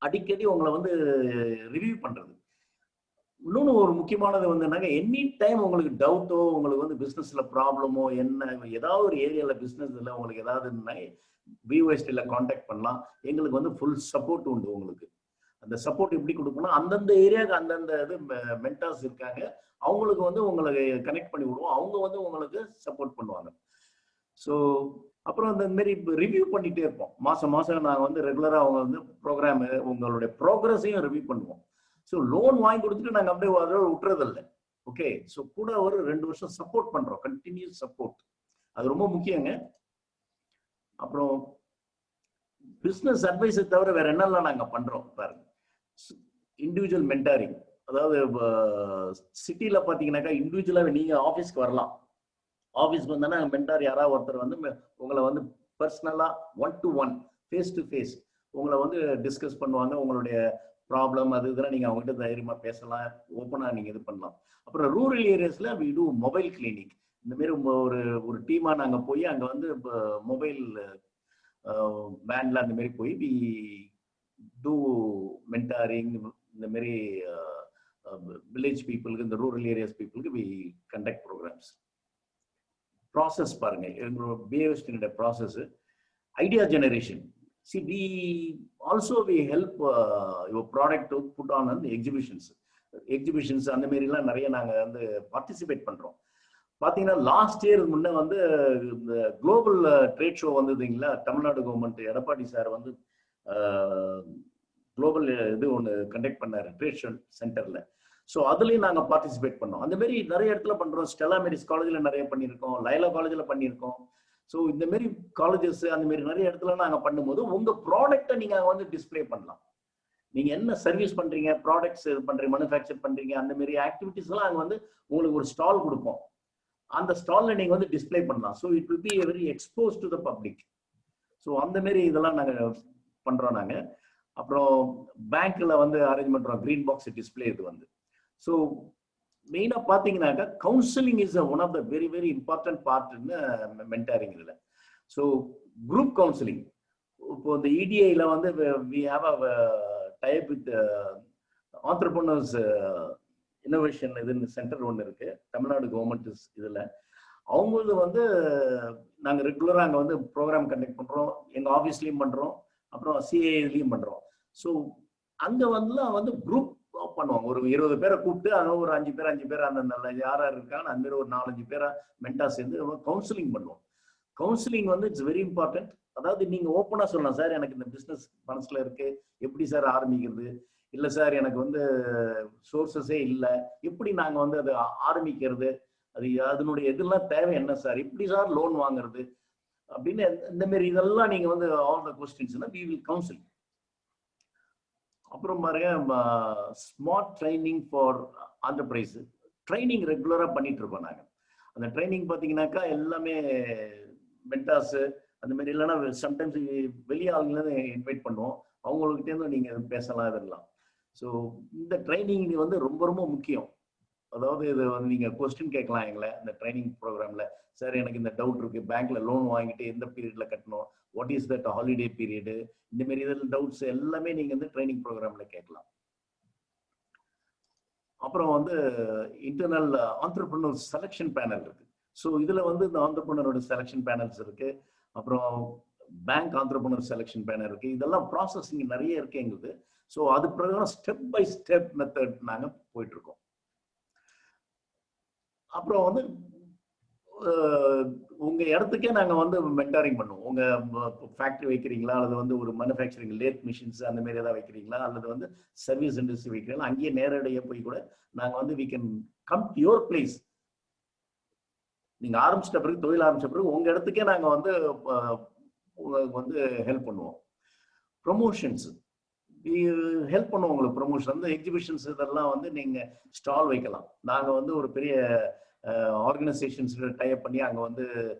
Speaker 2: அடிக்கடி உங்களை வந்து ரிவ்யூ பண்றது. இன்னொன்று ஒரு முக்கியமானது வந்து என்னங்க, எனி டைம் உங்களுக்கு டவுட்டோ, உங்களுக்கு வந்து பிஸ்னஸ்ல ப்ராப்ளமோ, என்ன ஏதாவது ஒரு ஏரியாவில் பிஸ்னஸ்ல உங்களுக்கு ஏதாவதுன்னா பிஒய்ஸ்டியில் கான்டாக்ட் பண்ணலாம். எங்களுக்கு வந்து ஃபுல் சப்போர்ட் உண்டு. உங்களுக்கு அந்த சப்போர்ட் எப்படி கொடுக்கணும், அந்தந்த ஏரியாவுக்கு அந்தந்த இது மென்டார்ஸ் இருக்காங்க, அவங்களுக்கு வந்து உங்களுக்கு கனெக்ட் பண்ணி விடுவோம். அவங்க வந்து உங்களுக்கு சப்போர்ட் பண்ணுவாங்க. ஸோ அப்புறம் அந்த மாரி ரிவ்யூ பண்ணிட்டே இருப்போம். மாதம் நாங்கள் வந்து ரெகுலராக அவங்க வந்து ப்ரோக்ராமு உங்களுடைய ப்ரோக்ரஸையும் ரிவ்யூ பண்ணுவோம். ஸோ லோன் வாங்கி கொடுத்துட்டு நாங்கள் அப்படியே அதோட விட்டுறதில்லை. ஓகே, ஸோ கூட ஒரு 2 வருஷம் சப்போர்ட் பண்றோம், கண்டினியூஸ் சப்போர்ட். அது ரொம்ப முக்கியங்க. அப்புறம் பிஸ்னஸ் அட்வைஸை தவிர வேற என்னெல்லாம் நாங்கள் பண்றோம் பாருங்க. இண்டிவிஜுவல் மென்டாரிங், அதாவது சிட்டியில பார்த்தீங்கன்னாக்கா இண்டிவிஜுவலாக நீங்க ஆஃபீஸ்க்கு வரலாம். ஆஃபீஸ்க்கு வந்தோன்னா மென்டார் யாராவது ஒருத்தர் வந்து உங்களை வந்து பர்சனலா 1-to-1 ஃபேஸ் டு ஃபேஸ் உங்களை வந்து டிஸ்கஸ் பண்ணுவாங்க. உங்களுடைய ப்ராப்ளம் அது இதெல்லாம் நீங்க அவங்ககிட்ட தைரியமா பேசலாம், ஓப்பனா நீங்க இது பண்ணலாம். அப்புறம் ரூரல் ஏரியாஸ்ல வி டு மொபைல் கிளினிக். இந்த மாதிரி ஒரு டீமா நாங்க போய் அங்க வந்து மொபைல் வேன்ல அந்த மாதிரி போய் வி டூ மென்டாரிங். இந்த மாதிரி வில்லேஜ் பீப்புளுக்கு, இந்த ரூரல் ஏரியாஸ் பீப்புளுக்கு வி கண்டக்ட் ப்ரோக்ராம்ஸ். ப்ராசஸ் பாருங்க, எங்களோட behaviour process, idea generation. See, we help your product to put on exhibitions அந்த மாதிரிலாம் நிறைய நாங்கள் வந்து பார்ட்டிசிபேட் பண்ணுறோம். பார்த்தீங்கன்னா லாஸ்ட் இயர் முன்னே வந்து இந்த குளோபல் ட்ரேட் ஷோ வந்ததுங்களா, தமிழ்நாடு கவர்மெண்ட் எடப்பாடி சார் வந்து குளோபல் இது ஒன்று கண்டக்ட் பண்ணார் ட்ரேட் ஷோ சென்டரில். ஸோ அதுலேயும் நாங்கள் பார்ட்டிசிபேட் பண்ணோம். அந்த மாதிரி நிறைய இடத்துல பண்ணுறோம். ஸ்டெல்லா மேரிஸ் காலேஜில் நிறைய பண்ணியிருக்கோம், லைலா காலேஜில் பண்ணியிருக்கோம். ஸோ இந்த மாதிரி காலேஜஸ் அந்த மாதிரி நிறைய இடத்துல நாங்கள் பண்ணும்போது உங்கள் ப்ராடக்டை நீங்கள் வந்து டிஸ்பிளே பண்ணலாம். நீங்க என்ன சர்வீஸ் பண்றீங்க, ப்ராடக்ட்ஸ் பண்றீங்க, மேனுஃபேக்சர் பண்றீங்க, அந்த மாதிரி ஆக்டிவிட்டிஸ் எல்லாம் அங்க வந்து உங்களுக்கு ஒரு ஸ்டால் கொடுப்போம். அந்த ஸ்டால்ல நீங்க வந்து டிஸ்ப்ளே பண்ணலாம். So it will be very expose to the public. So அந்த மாதிரி இதெல்லாம் நாங்க பண்றோம் நாங்க. அப்புறம் பேங்க்ல வந்து அரேஞ்ச் பண்றோம் கிரீன் பாக்ஸ் டிஸ்பிளே. இது வந்து ஸோ மெயினா பாத்தீங்கன்னாக்கா counselling is one of the very very important பார்ட்னு மென்டாரிங் இதுல. ஸோ குரூப் கவுன்சிலிங் இப்போ இந்த இடிஐல வந்து we have a type with entrepreneurs innovation இதுன்னு சென்டர் ஒன்று இருக்கு, தமிழ்நாடு கவர்மெண்ட் இதுல. அவங்களுக்கு வந்து நாங்க ரெகுலரா அங்க வந்து ப்ரோக்ராம் கண்டக்ட் பண்றோம், எங்க ஆஃபீஸ்லயும் பண்றோம், அப்புறம் சிஏலையும் பண்றோம். ஸோ அங்க வந்து குரூப் பண்ணுவாங்க. ஒரு 20 பேரை கூப்பிட்டு அங்க ஒரு 5 பேர் அந்த யாரா இருக்காங்க அந்த மாதிரி ஒரு 4-5 பேரை மென்டா சேர்ந்து கவுன்சிலிங் பண்ணுவோம். கவுன்சிலிங் வந்து இட்ஸ் வெரி இம்பார்ட்டன்ட். அதாவது நீங்க ஓப்பனா சொல்லலாம், சார் எனக்கு இந்த பிசினஸ் மனசுல இருக்கு, எப்படி சார் ஆரம்பிக்கிறது, இல்ல சார் எனக்கு வந்து சோர்சஸே இல்லை, எப்படி நாங்க வந்து அதை ஆரம்பிக்கிறது, அது அதனுடைய எதெல்லாம் தேவை என்ன சார், எப்படி சார் லோன் வாங்குறது அப்படின்னு இந்த மாதிரி இதெல்லாம் நீங்க வந்து ஆல் த கொஸ்டின்ஸ்னா வி வில் கவுன்சில். அப்புறம் பாருங்க smart training for enterprise training ரெகுலரா பண்ணிட்டு இருக்கோம் நாங்க. அந்த ட்ரைனிங் பாத்தீங்கன்னாக்கா எல்லாமே மென்டாஸ் அந்த மாதிரி இல்லைன்னா சம்டைம்ஸ் வெளியாளுங்க இன்வைட் பண்ணுவோம், அவங்ககிட்டேருந்து நீங்க பேசலாம் இதெல்லாம். ஸோ இந்த ட்ரைனிங் வந்து ரொம்ப ரொம்ப முக்கியம். அதாவது இது வந்து நீங்க கொஸ்டின் கேட்கலாம் எங்களை இந்த ட்ரைனிங் ப்ரோக்ராம்ல, சார் எனக்கு இந்த டவுட் இருக்கு, பேங்க்ல லோன் வாங்கிட்டு எந்த பீரியட்ல கட்டணும், what is that holiday period, இந்த மாதிரி இதில் டவுட்ஸ் எல்லாமே நீங்க வந்து ட்ரைனிங் ப்ரோக்ராம்ல கேட்கலாம். அப்புறம் வந்து இன்டர்னல் ஆண்டர்பிரனர் செலெக்ஷன் பேனல் இருக்கு. ஸோ இதுல வந்து இந்த ஆண்டர்பிரனரோட செலெக்ஷன் பேனல்ஸ் இருக்கு, அப்புறம் பேங்க் ஆண்டர்பிரனர் செலெக்ஷன் பேனல் இருக்கு. இதெல்லாம் ப்ராசஸிங் நிறைய இருக்கு எங்களுக்கு. ஸோ அது பிரகாரம் ஸ்டெப் பை ஸ்டெப் மெத்தட் நாங்க போயிட்டு இருக்கோம். அப்புறம் வந்து உங்க இடத்துக்கே நாங்க வந்து மென்டாரிங் பண்ணுவோம். உங்க ஃபேக்டரி வைக்கிறீங்களா, அல்லது வந்து ஒரு மேனுஃபேக்சரிங் லேத் மிஷின்ஸ் அந்த மாதிரி ஏதாவது வைக்கிறீங்களா, அல்லது வந்து சர்வீஸ் இண்டஸ்ட்ரி வைக்கிறீங்களா, அங்கேயே நேரடியாக போய் கூட நாங்க வந்து we can come to your place. நீங்க ஆரம்பிச்சிட்ட பிறகு, தொழில் ஆரம்பிச்ச பிறகு உங்க இடத்துக்கே நாங்க வந்து உங்களுக்கு வந்து ஹெல்ப் பண்ணுவோம். ப்ரொமோஷன்ஸ் ஹெல்ப் பண்ணுவோம் உங்களுக்கு. ப்ரொமோஷன் வந்து எக்ஸிபிஷன்ஸ் இதெல்லாம் வந்து நீங்க ஸ்டால் வைக்கலாம். நாங்க வந்து ஒரு பெரிய ஆர்கனைசேஷன்ஸ் டைப் பண்ணி அங்கே வந்து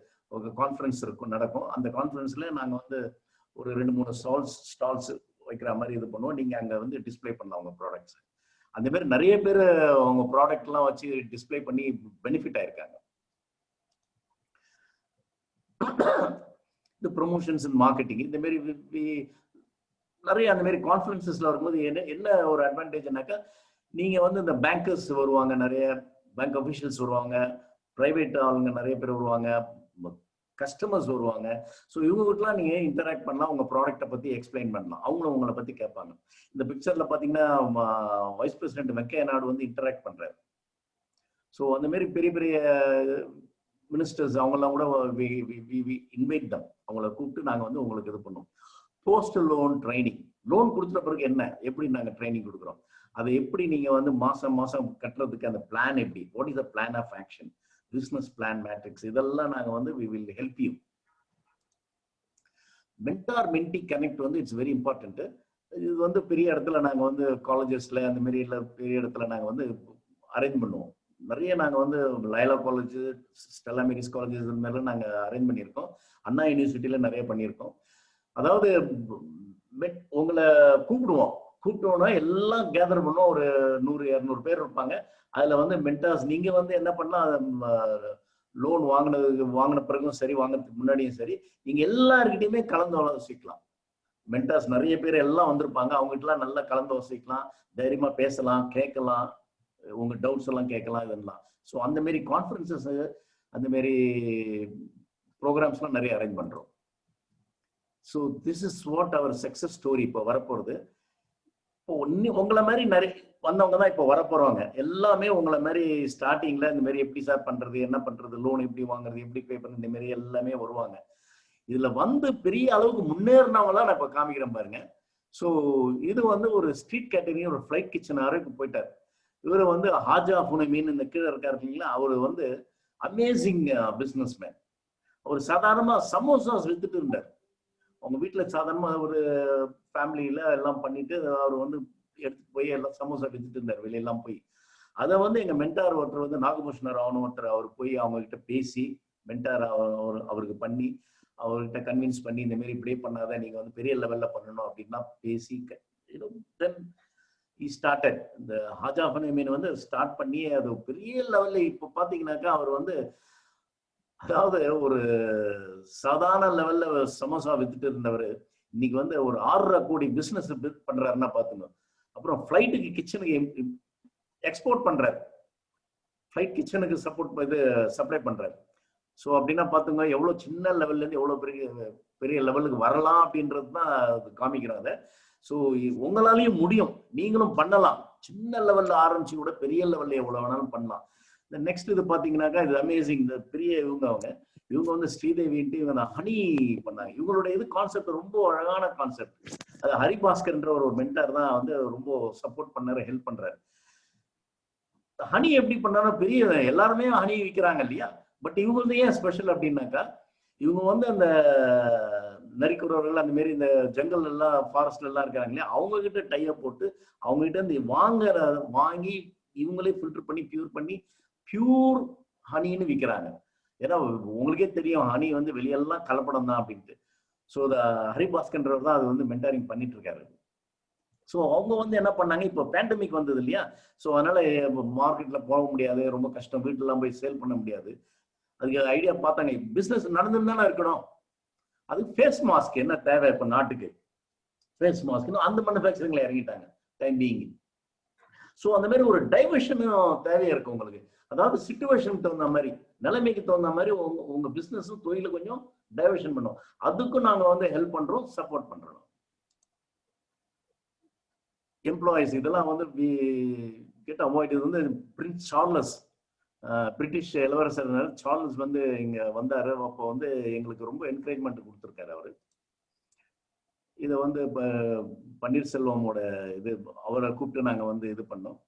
Speaker 2: ஒரு கான்ஃபரன்ஸ் இருக்கும், நடக்கும். அந்த கான்ஃபரன்ஸ்ல நாங்கள் வந்து ஒரு 2-3 ஸ்டால்ஸ் வைக்கிற மாதிரி இது பண்ணுவோம். நீங்கள் அங்கே வந்து டிஸ்பிளே பண்ணலாம் உங்கள் ப்ராடக்ட்ஸ். அந்த மாதிரி நிறைய பேர் அவங்க ப்ராடக்ட்லாம் வச்சு டிஸ்பிளே பண்ணி பெனிஃபிட் ஆயிருக்காங்க. இந்த ப்ரொமோஷன்ஸ் அண்ட் மார்க்கெட்டிங் இந்த மாதிரி நிறைய அந்த மாதிரி கான்ஃபரன்சஸ்ல வரும்போது என்ன ஒரு அட்வான்டேஜ்னாக்கா, நீங்க வந்து இந்த பேங்கர்ஸ் வருவாங்க, நிறைய பேங்க் அஃபிஷியல்ஸ் வருவாங்க, பிரைவேட் ஆளுங்க நிறைய பேர் வருவாங்க, கஸ்டமர்ஸ் வருவாங்க. ஸோ இவங்ககிட்டலாம் நீங்க இன்டராக்ட் பண்ணலாம், உங்க ப்ராடக்ட்டை பத்தி எக்ஸ்பிளைன் பண்ணலாம், அவங்களும் உங்களை பத்தி கேட்பாங்க. இந்த பிக்சர்ல பாத்தீங்கன்னா வைஸ் பிரசிடென்ட் வெங்கையா நாயுடு வந்து இன்டராக்ட் பண்றாரு. ஸோ அந்த மாதிரி பெரிய பெரிய மினிஸ்டர்ஸ் அவங்கெல்லாம் கூட இன்வைட் தான், அவங்கள கூப்பிட்டு நாங்கள் வந்து உங்களுக்கு இது பண்ணுவோம். போஸ்டல் லோன் ட்ரைனிங், லோன் கொடுத்த பிறகு என்ன எப்படி நாங்கள் ட்ரைனிங் கொடுக்குறோம், அதை எப்படி நீங்க வந்து மாசம் மாசம் கட்டுறதுக்கு அந்த பிளான் எப்படி, what is the plan of action, business plan matrix, இதெல்லாம் நாங்க வந்து we will help you. Mentor mentee connect வந்து இட்ஸ் வெரி இம்பார்ட்டன்ட். இது வந்து பெரிய இடத்துல நாங்க வந்து காலேஜஸ்ல அந்த மாதிரி இல்லை பெரிய இடத்துல நாங்க வந்து அரேஞ்ச் பண்ணுவோம். நிறைய நாங்க வந்து Loyola college, Stella Maris colleges இந்த மாதிரிலாம் நாங்க அரேஞ்ச் பண்ணியிருக்கோம். அண்ணா யூனிவர்சிட்டியில நிறைய பண்ணியிருக்கோம். அதாவது உங்களை கூப்பிட்டோம்னா எல்லாம் கேதர் பண்ணோம், ஒரு 100-200 பேர் இருப்பாங்க. அதுல வந்து மென்டார்ஸ் நீங்க வந்து என்ன பண்ணலாம், லோன் வாங்கின பிறகும் சரி, வாங்கினதுக்கு முன்னாடியும் சரி, நீங்க எல்லாருக்கிட்டையுமே கலந்து ஆலோசிக்கலாம். மென்டார்ஸ் நிறைய பேர் எல்லாம் வந்திருப்பாங்க, அவங்ககிட்டலாம் நல்லா கலந்து ஆலோசிக்கலாம், தைரியமா பேசலாம், கேட்கலாம், உங்க டவுட்ஸ் எல்லாம் கேட்கலாம், இதெல்லாம். ஸோ அந்த மாதிரி கான்ஃபரன்சஸ் அந்த மாதிரி ப்ரோக்ராம்ஸ்லாம் நிறைய அரேஞ்ச் பண்றோம். So this is what our success story. இப்போ வரப்போறது இப்போ உங்களை மாதிரி நிறைய வந்தவங்க தான் இப்போ வரப்போறவங்க எல்லாமே உங்களை மாதிரி ஸ்டார்டிங்ல இந்த மாதிரி எப்படி சார் பண்றது, என்ன பண்றது, லோன் எப்படி வாங்குறது, எப்படி பே பண்றது, இந்த மாதிரி எல்லாமே வருவாங்க. இதுல வந்து பெரிய அளவுக்கு முன்னேறினவங்களாம் நான் இப்போ காமிக்கிறேன் பாருங்க. ஸோ இது வந்து ஒரு ஸ்ட்ரீட் கேட்டரிங், ஒரு ஃபிளைட் கிச்சன் வரைக்கும் போயிட்டார். இவர் வந்து ஹாஜா புனமீன் இந்த கீழே இருக்காரு இல்லைங்களா, அவர் வந்து அமேசிங் பிஸ்னஸ் மேன். அவர் சாதாரணமா சமோசாஸ் வித்துட்டு இருந்தார். அவங்க வீட்டுல சாதாரணமா ஒரு ஃபேமிலியில எல்லாம் பண்ணிட்டு அவர் வந்து எடுத்துட்டு போய் எல்லாம் சமோசா வித்துட்டு இருந்தார் வெளியெல்லாம் போய். அதை வந்து எங்க மென்டார் ஒருத்தர் வந்து நாகபூஷணர் ஆகணும் ஒருத்தர், அவர் போய் அவங்க கிட்ட பேசி மென்டார் அவருக்கு பண்ணி அவர்கிட்ட கன்வின்ஸ் பண்ணி இந்த மாதிரி இப்படியே பண்ணாத, நீங்க வந்து பெரிய லெவல்ல பண்ணணும் அப்படின்னா பேசி தென் he started இந்த ஹாஜா ஃபனீமீன் வந்து ஸ்டார்ட் பண்ணி அது பெரிய லெவல்ல இப்போ பாத்தீங்கன்னாக்கா அவர் வந்து அதாவது ஒரு சாதாரண லெவல்ல சமோசா வித்துட்டு இருந்தவர் இன்னைக்கு வந்து ஒரு 6.5 கோடி பிசினஸ் பண்றாருன்னா பாத்துங்க. அப்புறம் ஃபிளைட்டுக்கு கிச்சனுக்கு எக்ஸ்போர்ட் பண்றாரு, ஃபிளைட் கிச்சனுக்கு இது சப்ளை பண்றாரு. ஸோ அப்படின்னா பாத்துங்க எவ்வளவு சின்ன லெவல்ல இருந்து எவ்வளவு பெரிய லெவலுக்கு வரலாம் அப்படின்றது தான் காமிக்கிறாங்க. ஸோ உங்களாலையும் முடியும், நீங்களும் பண்ணலாம். சின்ன லெவல்ல ஆரம்பிச்சு கூட பெரிய லெவல்ல எவ்வளவு வேணாலும் பண்ணலாம். இந்த நெக்ஸ்ட் இது பாத்தீங்கன்னாக்கா இது அமேசிங். இந்த பெரிய இவங்க வந்து ஸ்ரீதேவின்ட்டு இவங்க ஹனி பண்ணாங்க. இவங்களுடைய இது கான்செப்ட் ரொம்ப அழகான கான்செப்ட். அது ஹரிபாஸ்கர்ன்ற ஒரு மென்டார் தான் வந்து ரொம்ப சப்போர்ட் பண்ணாரு, ஹெல்ப் பண்றாரு. ஹனி எப்படி பண்ணாரோ பெரிய எல்லாருமே ஹனி விற்கிறாங்க இல்லையா, பட் இவங்க வந்து ஏன் ஸ்பெஷல் அப்படின்னாக்கா இவங்க வந்து அந்த நரிக்குறவர்கள் அந்த மாதிரி இந்த ஜங்கல் எல்லாம் ஃபாரஸ்ட்ல எல்லாம் இருக்காங்க இல்லையா, அவங்க கிட்ட டைய போட்டு அவங்க கிட்ட இருந்து வாங்கி இவங்களே ஃபில்டர் பண்ணி பியூர் ஹனின்னு விற்கிறாங்க. ஏன்னா உங்களுக்கே தெரியும் ஹனி வந்து வெளியெல்லாம் கலப்படம் தான் அப்படின்ட்டு. ஸோ ஹரிபாஸ்கர்ன்றவர் தான் அது வந்து மென்டாரிங் பண்ணிட்டு இருக்காரு. ஸோ அவங்க வந்து என்ன பண்ணாங்க, இப்போ பேண்டமிக் வந்தது இல்லையா, ஸோ அதனால மார்க்கெட்ல போக முடியாது, ரொம்ப கஷ்டம், வீட்டுலாம் போய் சேல் பண்ண முடியாது. அதுக்கு ஐடியா பார்த்தாங்க, பிசினஸ் நடந்துன்னு தானே இருக்கணும், அதுக்கு ஃபேஸ் மாஸ்க் என்ன தேவை இப்போ நாட்டுக்கு, ஃபேஸ் மாஸ்க் அந்த மேனுஃபேக்சரிங்ல இறங்கிட்டாங்க டைம் பீயிங். ஸோ அந்த மாதிரி ஒரு டைவர்ஷனும் தேவையா இருக்கு உங்களுக்கு. அதாவது சிச்சுவேஷனுக்கு தகுந்த மாதிரி, நிலைமைக்கு தகுந்த மாதிரி உங்க பிசினஸும் தொழில கொஞ்சம் டைவர்ஷன் பண்ணும். அதுக்கும் நாங்க வந்து ஹெல்ப் பண்றோம், சப்போர்ட் பண்றோம். எம்ப்ளாயிஸ் இதெல்லாம் வந்து கெட் அவாய்ட். இது வந்து பிரின்ஸ் சார்லஸ், பிரிட்டிஷ் இளவரசர் சார்லஸ் வந்து இங்க வந்தாரு. அப்போ வந்து எங்களுக்கு ரொம்ப என்கரேஜ்மெண்ட் கொடுத்துருக்காரு அவரு. இதை வந்து இப்ப பன்னீர்செல்வமோட இது அவரை கூப்பிட்டு நாங்க வந்து இது பண்ணோம்.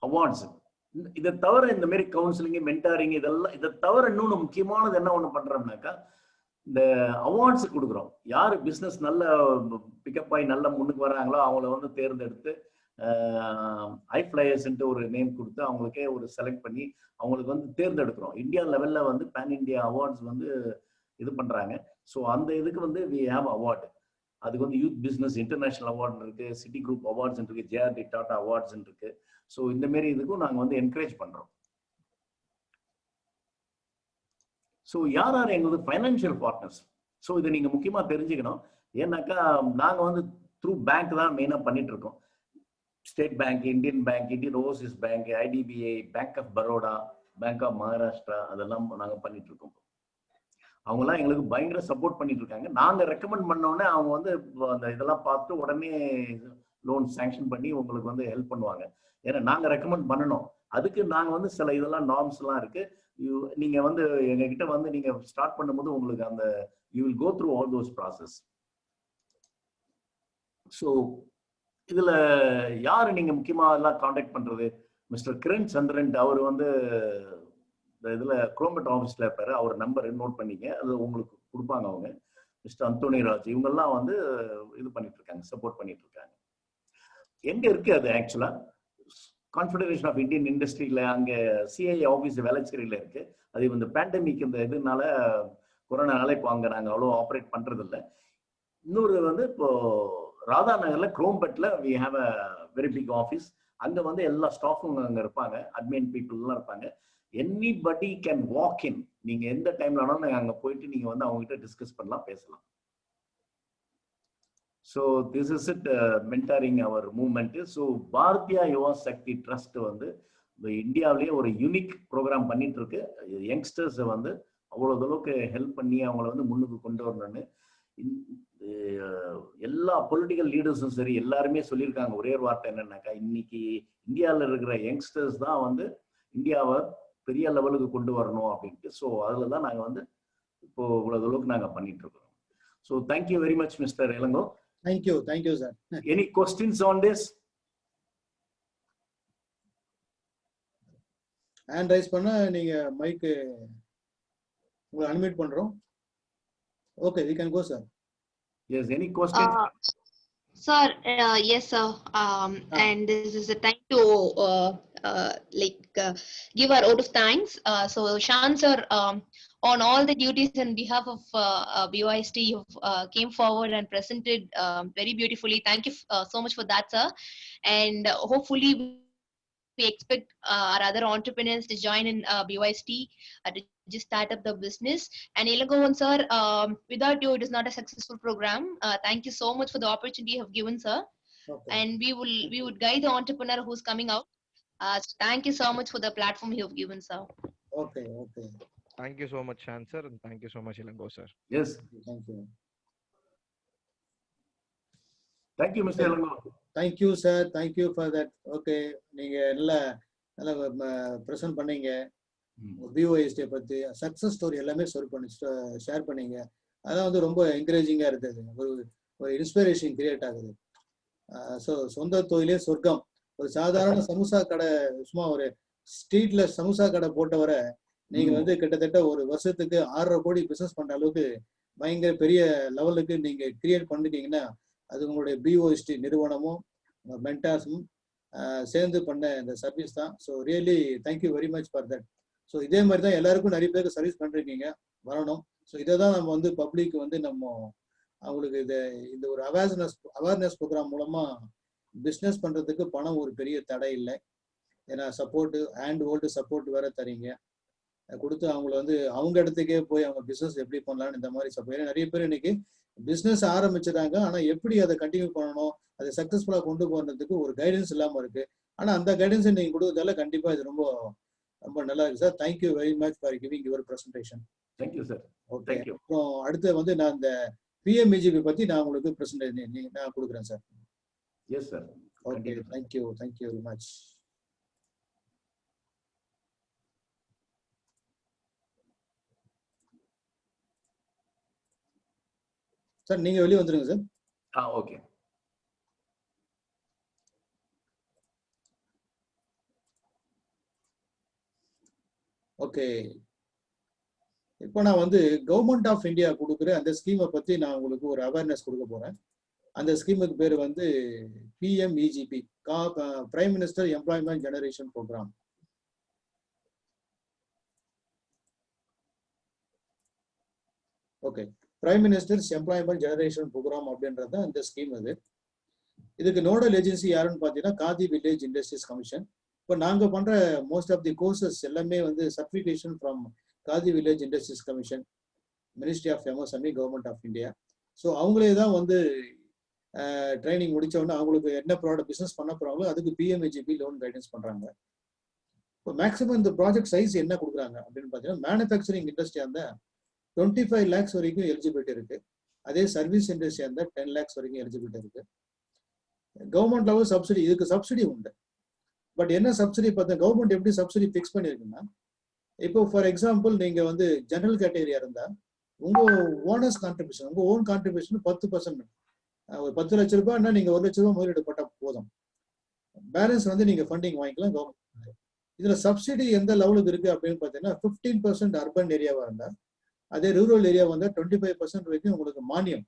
Speaker 2: அவார்ட்ஸ் இதை தவிர இந்த மாதிரி கவுன்சிலிங், மென்டாரிங் இதெல்லாம் இதை தவிர இன்னொன்று முக்கியமானது என்ன ஒண்ணு பண்றோம்னாக்கா இந்த அவார்ட்ஸ் கொடுக்குறோம். யாரு பிசினஸ் நல்ல பிக்கப் ஆகி நல்ல முன்னுக்கு வராங்களோ அவங்கள வந்து தேர்ந்தெடுத்து ஐஃப்ளையர்ஸ்ன்ட்டு ஒரு நேம் கொடுத்து அவங்களுக்கே ஒரு செலக்ட் பண்ணி அவங்களுக்கு வந்து தேர்ந்தெடுக்கிறோம். இந்தியா லெவல்ல வந்து பேன் இந்தியா அவார்ட்ஸ் வந்து இது பண்றாங்க. ஸோ அந்த இதுக்கு வந்து வி ஹேவ் அவார்டு. அதுக்கு வந்து யூத் பிசினஸ் இன்டர்நேஷனல் அவார்டு இருக்கு, சிட்டி குரூப் அவார்ட்ஸ் இருக்கு, ஜேஆர்டி டாடா அவார்ட்ஸ் இருக்கு. ஸோ இந்த மாதிரி இதுக்கும் நாங்கள் வந்து என்கரேஜ் பண்றோம். ஸோ யார் யார் எங்களுக்கு ஃபைனான்சியல் பார்ட்னர்ஸ், ஸோ இதை நீங்க முக்கியமா தெரிஞ்சுக்கணும். ஏன்னாக்கா நாங்கள் வந்து த்ரூ பேங்க் தான் மெயினாக பண்ணிட்டு இருக்கோம். State Bank, Indian Bank, Indian Overseas Bank, IDBI, Bank of Baroda, Bank of Maharashtra, அதெல்லாம் நாங்கள் பண்ணிட்டு இருக்கோம். அவங்கெல்லாம் எங்களுக்கு பயங்கர சப்போர்ட் பண்ணிட்டு இருக்காங்க. நாங்கள் ரெக்கமெண்ட் பண்ணோடனே அவங்க வந்து அந்த இதெல்லாம் பார்த்து உடனே லோன் சாங்ஷன் பண்ணி உங்களுக்கு வந்து ஹெல்ப் பண்ணுவாங்க. ஏன்னா நாங்கள் ரெக்கமெண்ட் பண்ணணும், அதுக்கு நாங்கள் வந்து சில இதெல்லாம் நார்ம்ஸ் எல்லாம் இருக்கு. நீங்க வந்து எங்ககிட்ட வந்து நீங்க ஸ்டார்ட் பண்ணும்போது உங்களுக்கு அந்த you will go through all those process. So இதுல யாரு நீங்க முக்கியமா எல்லாம் கான்டாக்ட் பண்றது, மிஸ்டர் கிரண் சந்திரன், அவர் வந்து இந்த இதுல குரோமெட் ஆஃபீஸ்ல இருப்பாரு. அவர் நம்பர் நோட் பண்ணிக்க, அது உங்களுக்கு கொடுப்பாங்க அவங்க. மிஸ்டர் அந்தோனி ராஜ், இவங்கெல்லாம் வந்து இது பண்ணிட்டு இருக்காங்க, சப்போர்ட் பண்ணிட்டு இருக்காங்க. எங்க இருக்கு அது ஆக்சுவலா கான்ஃபெடரேஷன் ஆஃப் இந்தியன் இண்டஸ்ட்ரியில, அங்க சிஐ ஆஃபீஸ் வேளச்சேரியில இருக்கு. அது இந்த பேண்டமிக் இந்த இதுனால கொரோனானால இப்போ அங்க நாங்க அவ்வளோ ஆப்ரேட் பண்றது இல்லை. இன்னொரு வந்து இப்போ ராதா நகர்ல குரோம்பெட்ல we have a very big office. அங்க வந்து எல்லா ஸ்டாஃபும் அங்க இருப்பாங்க, அட்மின் பீப்புள் எல்லாம் இருப்பாங்க. Anybody can walk in. நீங்க எந்த டைம்ல வேணாலும் அங்க போயிட்டு நீங்க வந்து அவங்க கிட்ட டிஸ்கஸ் பண்ணலாம், பேசலாம். So this is it, mentoring our movement. So Bharatiya Yuva Shakti trust வந்து இந்தியாவிலேயே ஒரு யூனிக் ப்ரோக்ராம் பண்ணிட்டு இருக்கு. யங்ஸ்டர்ஸை வந்து அவ்வளவு அளவுக்கு ஹெல்ப் பண்ணி அவங்கள வந்து முன்னுக்கு கொண்டு வரணும்னு எல்லா பொலிட்டிக்கல் லீடர்ஸும் சரி எல்லாருமே சொல்லியிருக்காங்க. ஒரே ஒரு வார்த்தை என்னன்னாக்கா, இன்னைக்கு இந்தியாவில் இருக்கிற யங்ஸ்டர்ஸ் தான் வந்து இந்தியாவை பெரிய லெவலுக்கு கொண்டு வரணும் அப்படின்ட்டு. ஸோ அதில் தான் நாங்கள் வந்து இப்போ இவ்வளவு அளவுக்கு நாங்கள் பண்ணிட்டு இருக்கோம். So thank you very much Mister Ilango.
Speaker 1: Thank you sir.
Speaker 2: Any questions on this?
Speaker 1: Hand raise பண்ணா நீங்க மைக் உங்களை அன்மியூட் பண்றோம். Okay, we can go sir.
Speaker 2: Yes, any question?
Speaker 3: Sir, yes, sir. And this is the time to give our vote of thanks. So, Shan sir, on all the duties on behalf of BYST, you came forward and presented very beautifully. Thank you so much for that, sir. And hopefully, we expect our other entrepreneurs to join in BYST to just start up the business. And Ilangovan sir, without you, it is not a successful program. Thank you so much for the opportunity you have given, sir.
Speaker 1: Okay.
Speaker 3: And we would guide the entrepreneur who's coming out. So thank you so much for the platform you have given, sir.
Speaker 1: Okay, okay.
Speaker 4: Thank you so much, Shan sir, and thank you so much, Ilango sir.
Speaker 2: Yes.
Speaker 1: Thank you.
Speaker 2: Thank you, Mr. Ilango.
Speaker 1: Thank you sir, thank you for that. Okay, நீங்க நல்லா present பண்ணீங்க. BYST பத்தி success story எல்லாமே share பண்ணீங்க. அதான் வந்து ரொம்ப என்கரேஜிங்கா இருந்தது. ஒரு இன்ஸ்பிரேஷன் கிரியேட் ஆகுது. ஸோ சொந்த தொழிலே சொர்க்கம். ஒரு சாதாரண சமோசா கடை, சும்மா ஒரு ஸ்ட்ரீட்ல சமோசா கடை போட்டவரை நீங்க வந்து கிட்டத்தட்ட ஒரு வருஷத்துக்கு 6.5 கோடி பிசினஸ் பண்ற அளவுக்கு பயங்கர பெரிய லெவலுக்கு நீங்க கிரியேட் பண்ணிட்டீங்கன்னா அது உங்களுடைய BYST நிறுவனமும் மென்டார்ஸும் சேர்ந்து பண்ண இந்த சர்வீஸ் தான். So really thank you very much for that. So இதே மாதிரி தான் எல்லாருக்கும் நிறைய பேருக்கு சர்வீஸ் பண்ணிருக்கீங்க, வரணும். ஸோ இதை தான் நம்ம வந்து பப்ளிக் வந்து நம்ம அவங்களுக்கு இந்த ஒரு அவேர்னஸ் ப்ரோக்ராம் மூலமா பிஸ்னஸ் பண்றதுக்கு பணம் ஒரு பெரிய தடை இல்லை. ஏன்னா சப்போர்ட்டு ஹேண்ட் ஹோல்டு சப்போர்ட் வேற தரீங்க கொடுத்து அவங்கள வந்து அவங்க இடத்துக்கே போய் அவங்க பிஸ்னஸ் எப்படி பண்ணலான்னு இந்த மாதிரி சப்போர்ட். ஏன்னா நிறைய பேர் இன்னைக்கு பிஸ்னஸ் ஆரம்பிச்சிட்டாங்க, ஆனால் எப்படி அதை கண்டினியூ பண்ணணும், அதை சக்ஸஸ்ஃபுல்லாக கொண்டு போகிறதுக்கு ஒரு கைடன்ஸ் இல்லாமல் இருக்கு. ஆனால் அந்த கைடன்ஸை நீங்கள் கொடுத்ததால கண்டிப்பாக இது ரொம்ப ரொம்ப நல்லா இருக்கு sir. Thank you very much for giving your presentation.
Speaker 2: Thank you sir.
Speaker 1: Okay, அப்புறம் அடுத்து வந்து நான் இந்த PMEGP பற்றி நான் உங்களுக்கு பிரசன்டேஷன் நான் கொடுக்குறேன் sir.
Speaker 2: Yes sir.
Speaker 1: Okay, thank you very much. Sir நீங்க வெளியே வந்துருங்க சார்.
Speaker 2: ஓகே.
Speaker 1: ஓகே, இப்போ நான் வந்து கவர்மெண்ட் ஆஃப் இந்தியா கொடுக்குற அந்த ஸ்கீமை பத்தி நான் உங்களுக்கு ஒரு அவேர்னஸ் கொடுக்க போறேன். அந்த ஸ்கீமுக்கு பேர் வந்து PMEGP, Prime Minister Employment Generation Programme. Okay, Prime Minister's Employment Generation Programme அப்படின்றது தான் இந்த ஸ்கீம். இதுக்கு நோடல் ஏஜென்சி யாருன்னு பார்த்தீங்கன்னா காதி வில்லேஜ் இண்டஸ்ட்ரீஸ் கமிஷன். இப்போ நாங்கள் பண்ற மோஸ்ட் ஆஃப் தி கோர்சஸ் எல்லாமே வந்து certification from Khadi Village Industries Commission, Ministry of MSME, Government of India. So அவங்களே தான் வந்து ட்ரைனிங் முடிச்ச உடனே அவங்களுக்கு என்ன ப்ராடக்ட் பிஸ்னஸ் பண்ண போறாங்களோ அதுக்கு PMEGP லோன் கைடன்ஸ் பண்றாங்க. இப்போ மேக்ஸிமம் இந்த ப்ராஜெக்ட் சைஸ் என்ன கொடுக்குறாங்க அப்படின்னு பார்த்தீங்கன்னா மேனுஃபேக்சரிங் இண்டஸ்ட்ரியா இருந்தால் 25 lakhs வரைக்கும் எலிஜிபிலிட்டி இருக்கு. அதே சர்வீஸ் இண்டஸ்ட்ரியா இருந்தால் 10 lakhs வரைக்கும் எலிஜிபிலிட்டி இருக்கு. கவர்மெண்ட் லெவல் சப்சிடி, இதுக்கு சப்சிடி உண்டு. பட் என்ன சப்சிடி பார்த்தா கவர்மெண்ட் எப்படி சப்சிடி ஃபிக்ஸ் பண்ணிருக்குன்னா, இப்போ ஃபார் எக்ஸாம்பிள் நீங்க வந்து ஜெனரல் கேட்டகரியா இருந்தா உங்க ஓனர்ஸ் கான்ட்ரிபியூஷன், உங்க ஓன் கான்ட்ரிபியூஷன் 10%. ஒரு 10 லட்ச ரூபாய்னா நீங்க 1 லட்ச ரூபாய் முதலீடு போட்டா போதும். பேலன்ஸ் வந்து நீங்க ஃபண்டிங் வாங்கிக்கலாம் கவர்மெண்ட். இதுல சப்சிடி எந்த லெவலுக்கு இருக்கு அப்படின்னு பாத்தீங்கன்னா 15% அர்பன் ஏரியாவா இருந்தா, அதே ரூரல் ஏரியா வந்தா 25% வரைக்கும் உங்களுக்கு மானியம்.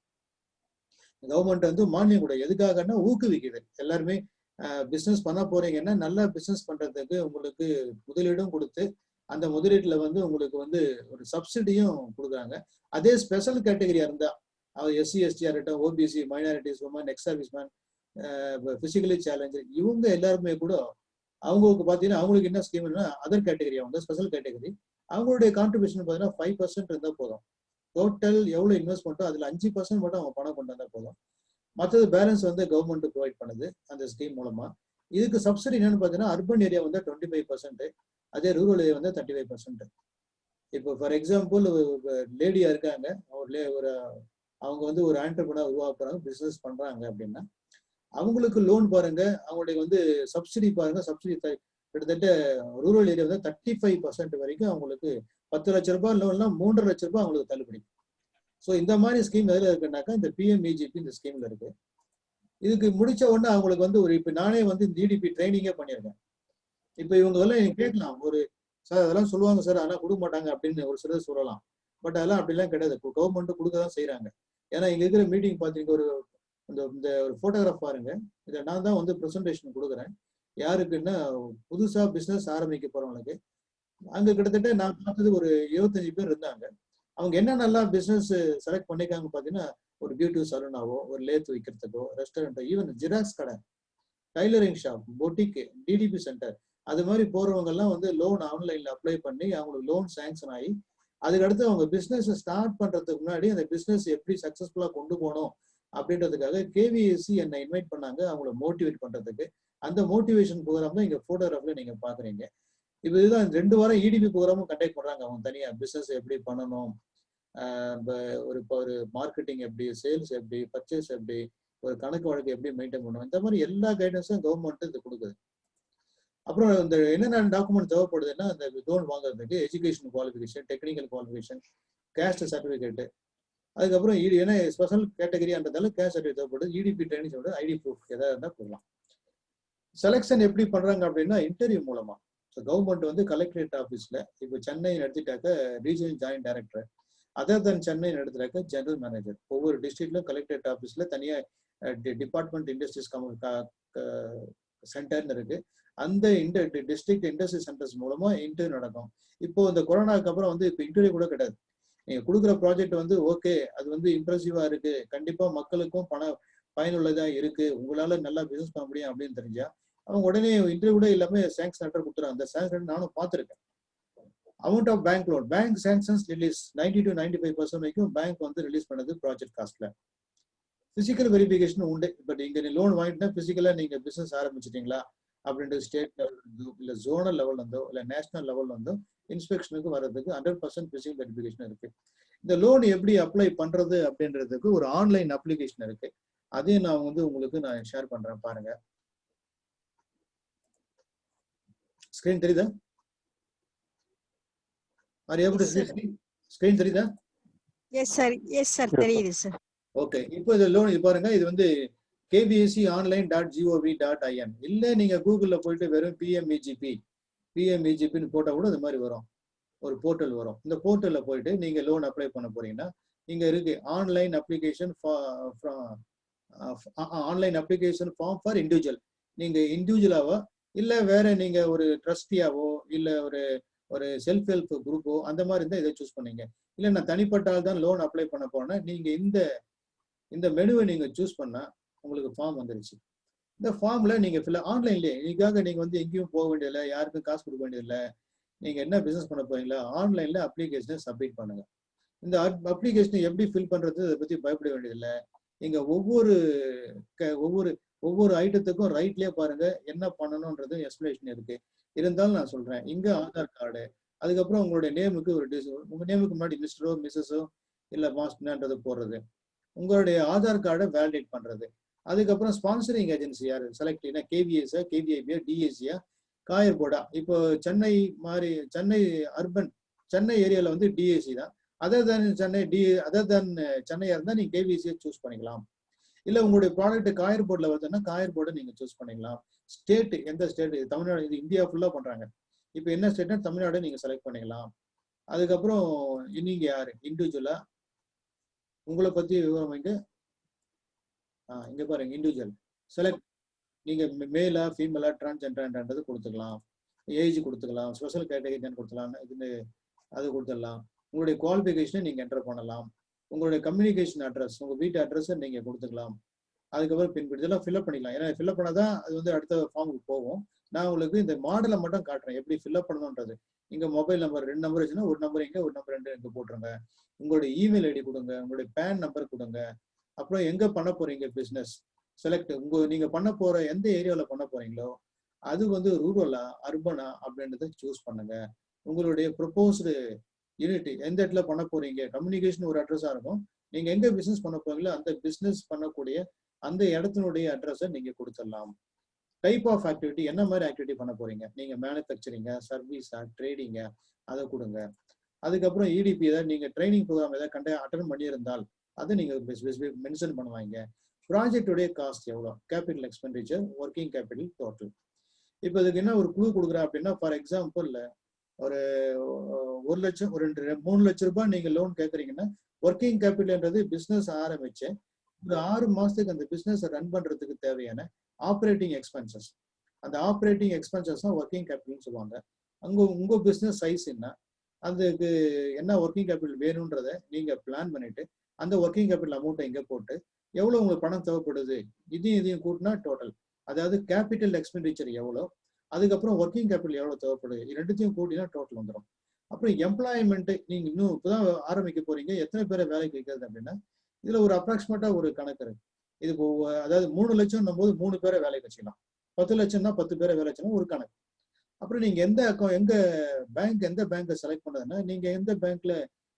Speaker 1: கவர்மெண்ட் வந்து மானியம் கூட எதுக்காகன்னா ஊக்குவிக்குது. எல்லாருமே பிசினஸ் பண்ண போறீங்கன்னா நல்லா பிசினஸ் பண்றதுக்கு உங்களுக்கு முதலீடும் கொடுத்து அந்த முதலீட்டுல வந்து உங்களுக்கு வந்து ஒரு சப்சிடியும் கொடுக்குறாங்க. அதே ஸ்பெஷல் கேட்டகரியா இருந்தா SC ST இருக்கட்டும், OBC, minorities, woman, ex service man, physically challenge, இவங்க எல்லாருமே கூட அவங்களுக்கு பாத்தீங்கன்னா அவங்களுக்கு என்ன ஸ்கீம்னா அதர் கேட்டகரியா வந்து ஸ்பெஷல் கேட்டகரி, அவங்களுடைய கான்ட்ரிபியூஷன் பார்த்தீங்கன்னா 5% இருந்தால் போதும். டோட்டல் எவ்வளோ இன்வெஸ்ட்மெண்ட்டோ அதில் 5% மட்டும் அவங்க பணம் கொண்டு வந்தால் போதும். மற்றது பேலன்ஸ் வந்து கவர்மெண்ட் ப்ரொவைட் பண்ணுது அந்த ஸ்கீம் மூலமா. இதுக்கு சப்சிடி என்னன்னு பார்த்தீங்கன்னா அர்பன் ஏரியா வந்து 25%, அதே ரூரல் ஏரியா வந்து 35%. இப்போ ஃபார் எக்ஸாம்பிள் லேடியா இருக்காங்க, அவங்க வந்து ஒரு ஆண்டர்பிரனர் உருவாக்க போறாங்க, பிசினஸ் பண்றாங்க அப்படின்னா அவங்களுக்கு லோன் பாருங்க, அவங்களுடைய வந்து சப்சிடி பாருங்க. சப்சிடி கிட்டத்தட்ட ரூரல் ஏரியா வந்து 35% வரைக்கும் அவங்களுக்கு 10 லட்ச ரூபாய் லோன்னா 3.5 லட்ச ரூபாய் அவங்களுக்கு தள்ளுபடி. ஸோ இந்த மாதிரி ஸ்கீம் எதில் இருக்குன்னாக்கா இந்த PMEGP இந்த ஸ்கீம்ல இருக்கு. இதுக்கு முடிச்ச உடனே அவங்களுக்கு வந்து ஒரு இப்போ நானே வந்து இந்த EDP ட்ரைனிங்கே பண்ணியிருக்கேன். இப்போ இவங்க எல்லாம் கேட்கலாம், ஒரு சார் அதெல்லாம் சொல்லுவாங்க சார் ஆனால் கொடுக்க மாட்டாங்க அப்படின்னு ஒரு சிலர் சொல்லலாம். பட் அதெல்லாம் அப்படிலாம் கிடையாது. கவர்மெண்ட் கொடுக்க தான் செய்யறாங்க. ஏன்னா இங்க இருக்கிற மீட்டிங் பார்த்தீங்க, ஒரு இந்த ஒரு போட்டோகிராஃப் பாருங்க. இதை நான் தான் வந்து ப்ரெசன்டேஷன் கொடுக்குறேன். யாருக்குன்னா புதுசா பிசினஸ் ஆரம்பிக்க போறவங்களுக்கு. அங்க கிட்டத்தட்ட நான் பார்த்தது ஒரு 25 பேர் இருந்தாங்க. அவங்க என்னென்னலாம் பிசினஸ் செலக்ட் பண்ணிக்காங்க பாத்தீங்கன்னா, ஒரு பியூட்டி சலூனாவோ, ஒரு லேத் வைக்கிறதுக்கோ, ரெஸ்டாரண்டோ, ஈவன் ஜெராக்ஸ் கடை, tailoring shop, boutique, DTP centre, அது மாதிரி போறவங்க எல்லாம் வந்து லோன் ஆன்லைன்ல அப்ளை பண்ணி அவங்களுக்கு லோன் சாங்ஷன் ஆகி, அதுக்கடுத்து அவங்க பிசினஸ் ஸ்டார்ட் பண்றதுக்கு முன்னாடி அந்த பிசினஸ் எப்படி சக்சஸ்ஃபுல்லா கொண்டு போகணும் அப்படின்றதுக்காக கேவிஎஸ்சி என்னை இன்வைட் பண்ணாங்க, அவங்கள மோட்டிவேட் பண்றதுக்கு. அந்த மோட்டிவேஷன் ப்ரோக்ராம் தான் இங்க போட்டோகிராஃப்ல நீங்க பாக்குறீங்க. இப்போ இதுதான் 2 வாரம் இடிபி ப்ரோக்ராமும் கண்டக்ட் பண்றாங்க. அவங்க தனியா பிசினஸ் எப்படி பண்ணணும், ஒரு மார்க்கெட்டிங் எப்படி, சேல்ஸ் எப்படி, பர்ச்சேஸ் எப்படி, ஒரு கணக்கு வழக்கு எப்படி மெயின்டைன் பண்ணணும், இந்த மாதிரி எல்லா கைடன்ஸும் கவர்மெண்ட் இது கொடுக்குது. அப்புறம் இந்த என்னென்ன டாக்குமெண்ட் தேவைப்படுதுன்னா, அந்த லோன் வாங்குறதுக்கு education qualification, technical qualification, caste certificate, அதுக்கப்புறம் ஏன்னா ஸ்பெஷல் கேட்டகரின்றதால கேஸ்ட் சர்டிஃபிகேட் தேவைப்படுது. இடிபி ட்ரைனிங் சொல்றது, ஐடி ப்ரூஃப் ஏதாவது இருந்தால் போடலாம். செலெக்ஷன் எப்படி பண்றாங்க அப்படின்னா இன்டர்வியூ மூலமா. ஸோ கவர்மெண்ட் வந்து கலெக்டரேட் ஆஃபீஸ்ல இப்போ சென்னை எடுத்துட்டாக்க regional joint director, other than Chennai எடுத்துட்டாக்க ஜெனரல் மேனேஜர். ஒவ்வொரு டிஸ்ட்ரிக்ட்லும் கலெக்டரேட் ஆஃபீஸ்ல தனியா டிபார்ட்மெண்ட் இண்டஸ்ட்ரீஸ் சென்டர்னு இருக்கு. அந்த டிஸ்ட்ரிக்ட் இண்டஸ்ட்ரி சென்டர்ஸ் மூலமா இன்டர்வியூ நடக்கும். இப்போ இந்த கொரோனாக்கு அப்புறம் வந்து இப்போ இன்டர்வியூ கூட கிடையாது. நீங்க கொடுக்குற ப்ராஜெக்ட் வந்து ஓகே, அது வந்து இம்ப்ரெசிவா இருக்கு, கண்டிப்பா மக்களுக்கும் பயனுள்ளதா இருக்கு, உங்களால நல்லா பிசினஸ் பண்ண முடியும் அப்படின்னு தெரிஞ்சா அவங்க உடனே இன்டர்வியூ கூட எல்லாமே சாங்ஷன் லெட்டர் கொடுத்துறாங்க. அந்த சாங்ஷன் லெட்டர் நானும் பார்த்துருக்கேன். Amount of bank loan, bank sanctions release 90 to 95% வரைக்கும் பேங்க் வந்து ரிலீஸ் பண்ணது ப்ராஜெக்ட் காஸ்ட்ல. பிசிக்கல் வெரிஃபிகேஷன் உண்டு. பட் இங்க நீ லோன் வாங்கிட்டா பிசிக்கலா நீங்க பிசினஸ் ஆரம்பிச்சிட்டீங்களா அப்படின்றது ஸ்டேட் லெவல் இருந்தோ இல்ல ஜோனல் லெவல் இருந்தோ இல்ல நேஷனல் லெவல் இருந்தோ இன்ஸ்பெக்ஷனுக்கு வர்றதுக்கு 100% பிசிக்கல் வெரிஃபிகேஷன் இருக்கு. இந்த லோன் எப்படி அப்ளை பண்றது அப்படின்றதுக்கு ஒரு ஆன்லைன் அப்ளிகேஷன் இருக்கு. அதையும் நான் வந்து உங்களுக்கு நான் ஷேர் பண்றேன் பாருங்க. ஸ்கிரீன் தெரியுதா? ஸ்கிரீன் தெரியுதா?
Speaker 5: எஸ் சார் தெரியுது சார்.
Speaker 1: ஓகே, இப்போ இந்த லோன் இது பாருங்க. இது வந்து kbsconline.gov.in இல்ல நீங்க கூகுள்ல போயிட்டு வெறும் பிஎம்இஜிபின்னு போட்டா கூட இது மாதிரி வரும். ஒரு போர்ட்டல் வரும். இந்த போர்ட்டல்ல போயிட்டு நீங்க லோன் அப்ளை பண்ண போறீங்கன்னா இங்க இருக்கு online application form for individual. நீங்க இண்டிவிஜுவலாவோ இல்ல வேற நீங்க ஒரு ட்ரஸ்டியாவோ இல்ல ஒரு செல்ஃப் ஹெல்ப் குரூப்போ அந்த மாதிரி இருந்தா இதை சூஸ் பண்ணீங்க. இல்ல நான் தனிப்பட்டால் தான் லோன் அப்ளை பண்ண போறேன்னா நீங்க இந்த மெனுவை நீங்க சூஸ் பண்ணா உங்களுக்கு ஃபார்ம் வந்துருச்சு. இந்த ஃபார்ம்ல நீங்க ஆன்லைன்லயே இதுக்காக நீங்க வந்து எங்கேயும் போக வேண்டியதில்லை, யாருக்கும் காசு கொடுக்க வேண்டியதில்லை. நீங்க என்ன பிசினஸ் பண்ண போறீங்களா ஆன்லைன்ல அப்ளிகேஷனை சப்மிட் பண்ணுங்க. இந்த அப்ளிகேஷனை எப்படி ஃபில் பண்றது அதை பத்தி பயப்பட வேண்டியதில்லை. நீங்க ஒவ்வொரு ஐட்டத்துக்கும் ரைட்லயே பாருங்க என்ன பண்ணணும்ன்றது எக்ஸ்பிளேஷன் இருக்கு. இருந்தாலும் நான் சொல்றேன், இங்க ஆதார் கார்டு, அதுக்கப்புறம் உங்களுடைய நேமுக்கு உங்க நேமுக்கு முன்னாடி மிஸ்டரோ மிஸ்ஸஸோ இல்ல மாஸ்டர்ன்றது போடுறது, உங்களுடைய ஆதார் கார்டை வேலிடேட் பண்றது, அதுக்கப்புறம் ஸ்பான்சரிங் ஏஜென்சி யாரு செலக்ட் பண்ணா கேவிஎஸ் கேவிஐபியா டிஎஸ்சியா காயர்போர்டா. இப்போ சென்னை ஏரியால வந்து டிஎஸ்சி தான். அதர் தன் சென்னையா இருந்தா நீங்க கேவிஎஸ்சியை சூஸ் பண்ணிக்கலாம். இல்ல உங்களுடைய ப்ராடக்ட் காயர்போர்ட்ல வருதுன்னா காயர்போர்டை நீங்க சூஸ் பண்ணிக்கலாம். ஸ்டேட் எந்த ஸ்டேட், தமிழ்நாடு, இது இந்தியா ஃபுல்லா பண்றாங்க. இப்போ என்ன ஸ்டேட்னா தமிழ்நாடு நீங்க செலக்ட் பண்ணிக்கலாம். அதுக்கப்புறம் நீங்க யாரு இண்டிவிஜுவலா உங்களை பத்தி விவரம் இங்க பாருங்க இண்டிவிஜுவல் செலக்ட். நீங்க மேலா ஃபீமேலா டிரான்ஸ்ஜெண்டர்ன்றது கொடுத்துக்கலாம், ஏஜ் கொடுத்துக்கலாம், ஸ்பெஷல் கேட்டகரி கொடுத்துக்கலாம், அது கொடுத்துடலாம். உங்களுடைய குவாலிஃபிகேஷனை நீங்க என்டர் பண்ணலாம். உங்களுடைய கம்யூனிகேஷன் அட்ரஸ், உங்க வீட்டு அட்ரஸை நீங்க கொடுத்துக்கலாம். அதுக்கப்புறம் பின்பற்றி இதெல்லாம் ஃபில்அப் பண்ணிக்கலாம். ஏன்னா ஃபில்அப் பண்ணாதான் அது வந்து அடுத்த ஃபார்முக்கு போகும். நான் உங்களுக்கு இந்த மாடலை மட்டும் காட்டுறேன் எப்படி ஃபில்அப் பண்ணணுன்றது. இங்க மொபைல் நம்பர் 2 நம்பர் வச்சுன்னா ஒரு நம்பர் இங்க ஒரு நம்பர் 2 இங்க போட்டுருங்க. உங்களுடைய இமெயில் ஐடி கொடுங்க, உங்களுடைய பேன் நம்பர் கொடுங்க. அப்புறம் எங்க பண்ண போறீங்க பிசினஸ் செலக்ட், நீங்க பண்ண போற எந்த ஏரியாவில் பண்ண போறீங்களோ அது வந்து ரூரலா அர்பனா அப்படின்றத சூஸ் பண்ணுங்க. உங்களுடைய ப்ரொபோஸ்டு யூனிட் எந்த இடத்துல பண்ண போறீங்க, கம்யூனிகேஷன் ஒரு அட்ரஸா இருக்கும். நீங்க எங்க பிசினஸ் பண்ண போறீங்களோ அந்த பிசினஸ் பண்ணக்கூடிய அந்த இடத்தினுடைய அட்ரஸை நீங்க கொடுத்துடலாம். டைப் ஆஃப் ஆக்டிவிட்டி, என்ன மாதிரி ஆக்டிவிட்டி பண்ண போறீங்க, நீங்க மேனுஃபேக்சரிங்கா சர்வீஸா ட்ரேடிங்கா, அதை கொடுங்க. அதுக்கப்புறம் இடிபி ஏதாவது நீங்க ட்ரைனிங் ப்ரோக்ராம் ஏதாவது அட்டன் பண்ணியிருந்தால் அதை நீங்க மென்ஷன் பண்ணுவாங்க. ப்ராஜெக்டுடைய காஸ்ட் எவ்வளோ, capital expenditure, working capital total. இப்போ இதுக்கு என்ன ஒரு குழு கொடுக்குறேன் அப்படின்னா, ஃபார் எக்ஸாம்பிள் ஒரு 1 லட்சம் ஒரு 3 லட்சம் ரூபாய் நீங்க லோன் கேட்குறீங்கன்னா ஒர்க்கிங் கேபிட்டல்ன்றது பிசினஸ் ஆரம்பிச்சு ஒரு 6 மாசத்துக்கு அந்த பிசினஸ் ரன் பண்றதுக்கு தேவையான ஆப்ரேட்டிங் எக்ஸ்பென்சஸ், அந்த ஆப்ரேட்டிங் எக்ஸ்பென்சஸ் தான் ஒர்க்கிங் கேபிட்டல்னு சொல்லுவாங்க. உங்க பிசினஸ் சைஸ் என்ன, அதுக்கு என்ன ஒர்க்கிங் கேபிட்டல் வேணும்ன்றத நீங்க பிளான் பண்ணிட்டு அந்த ஒர்க்கிங் கேபிட்டல் அமௌண்ட்டை இங்க போட்டு எவ்வளவு உங்களுக்கு பணம் தேவைப்படுது இதையும் கூட்டினா டோட்டல், அதாவது கேபிட்டல் எக்ஸ்பெண்டிச்சர் எவ்வளோ, அதுக்கப்புறம் ஒர்க்கிங் கேபிட்டல் எவ்வளவு தேவைப்படுது, ரெண்டுத்தையும் கூட்டினா டோட்டல் வந்துடும். அப்புறம் எம்ப்ளாய்மெண்ட், நீங்க இன்னும் இப்பதான் ஆரம்பிக்க போறீங்க, எத்தனை பேரை வேலைக்கு வைக்கிறது அப்படின்னா இதுல ஒரு அப்ராக்சிமேட்டா ஒரு கணக்கு இருக்கு. இது அதாவது 3 லட்சம் போது 3 பேரை வேலைக்கு வச்சுக்கலாம், 10 லட்சம்னா 10 பேரை வேலை வச்சுக்கலாம் ஒரு கணக்கு. அப்புறம் நீங்க எந்த பேங்கை செலக்ட் பண்ணதுன்னா நீங்க எந்த பேங்க்ல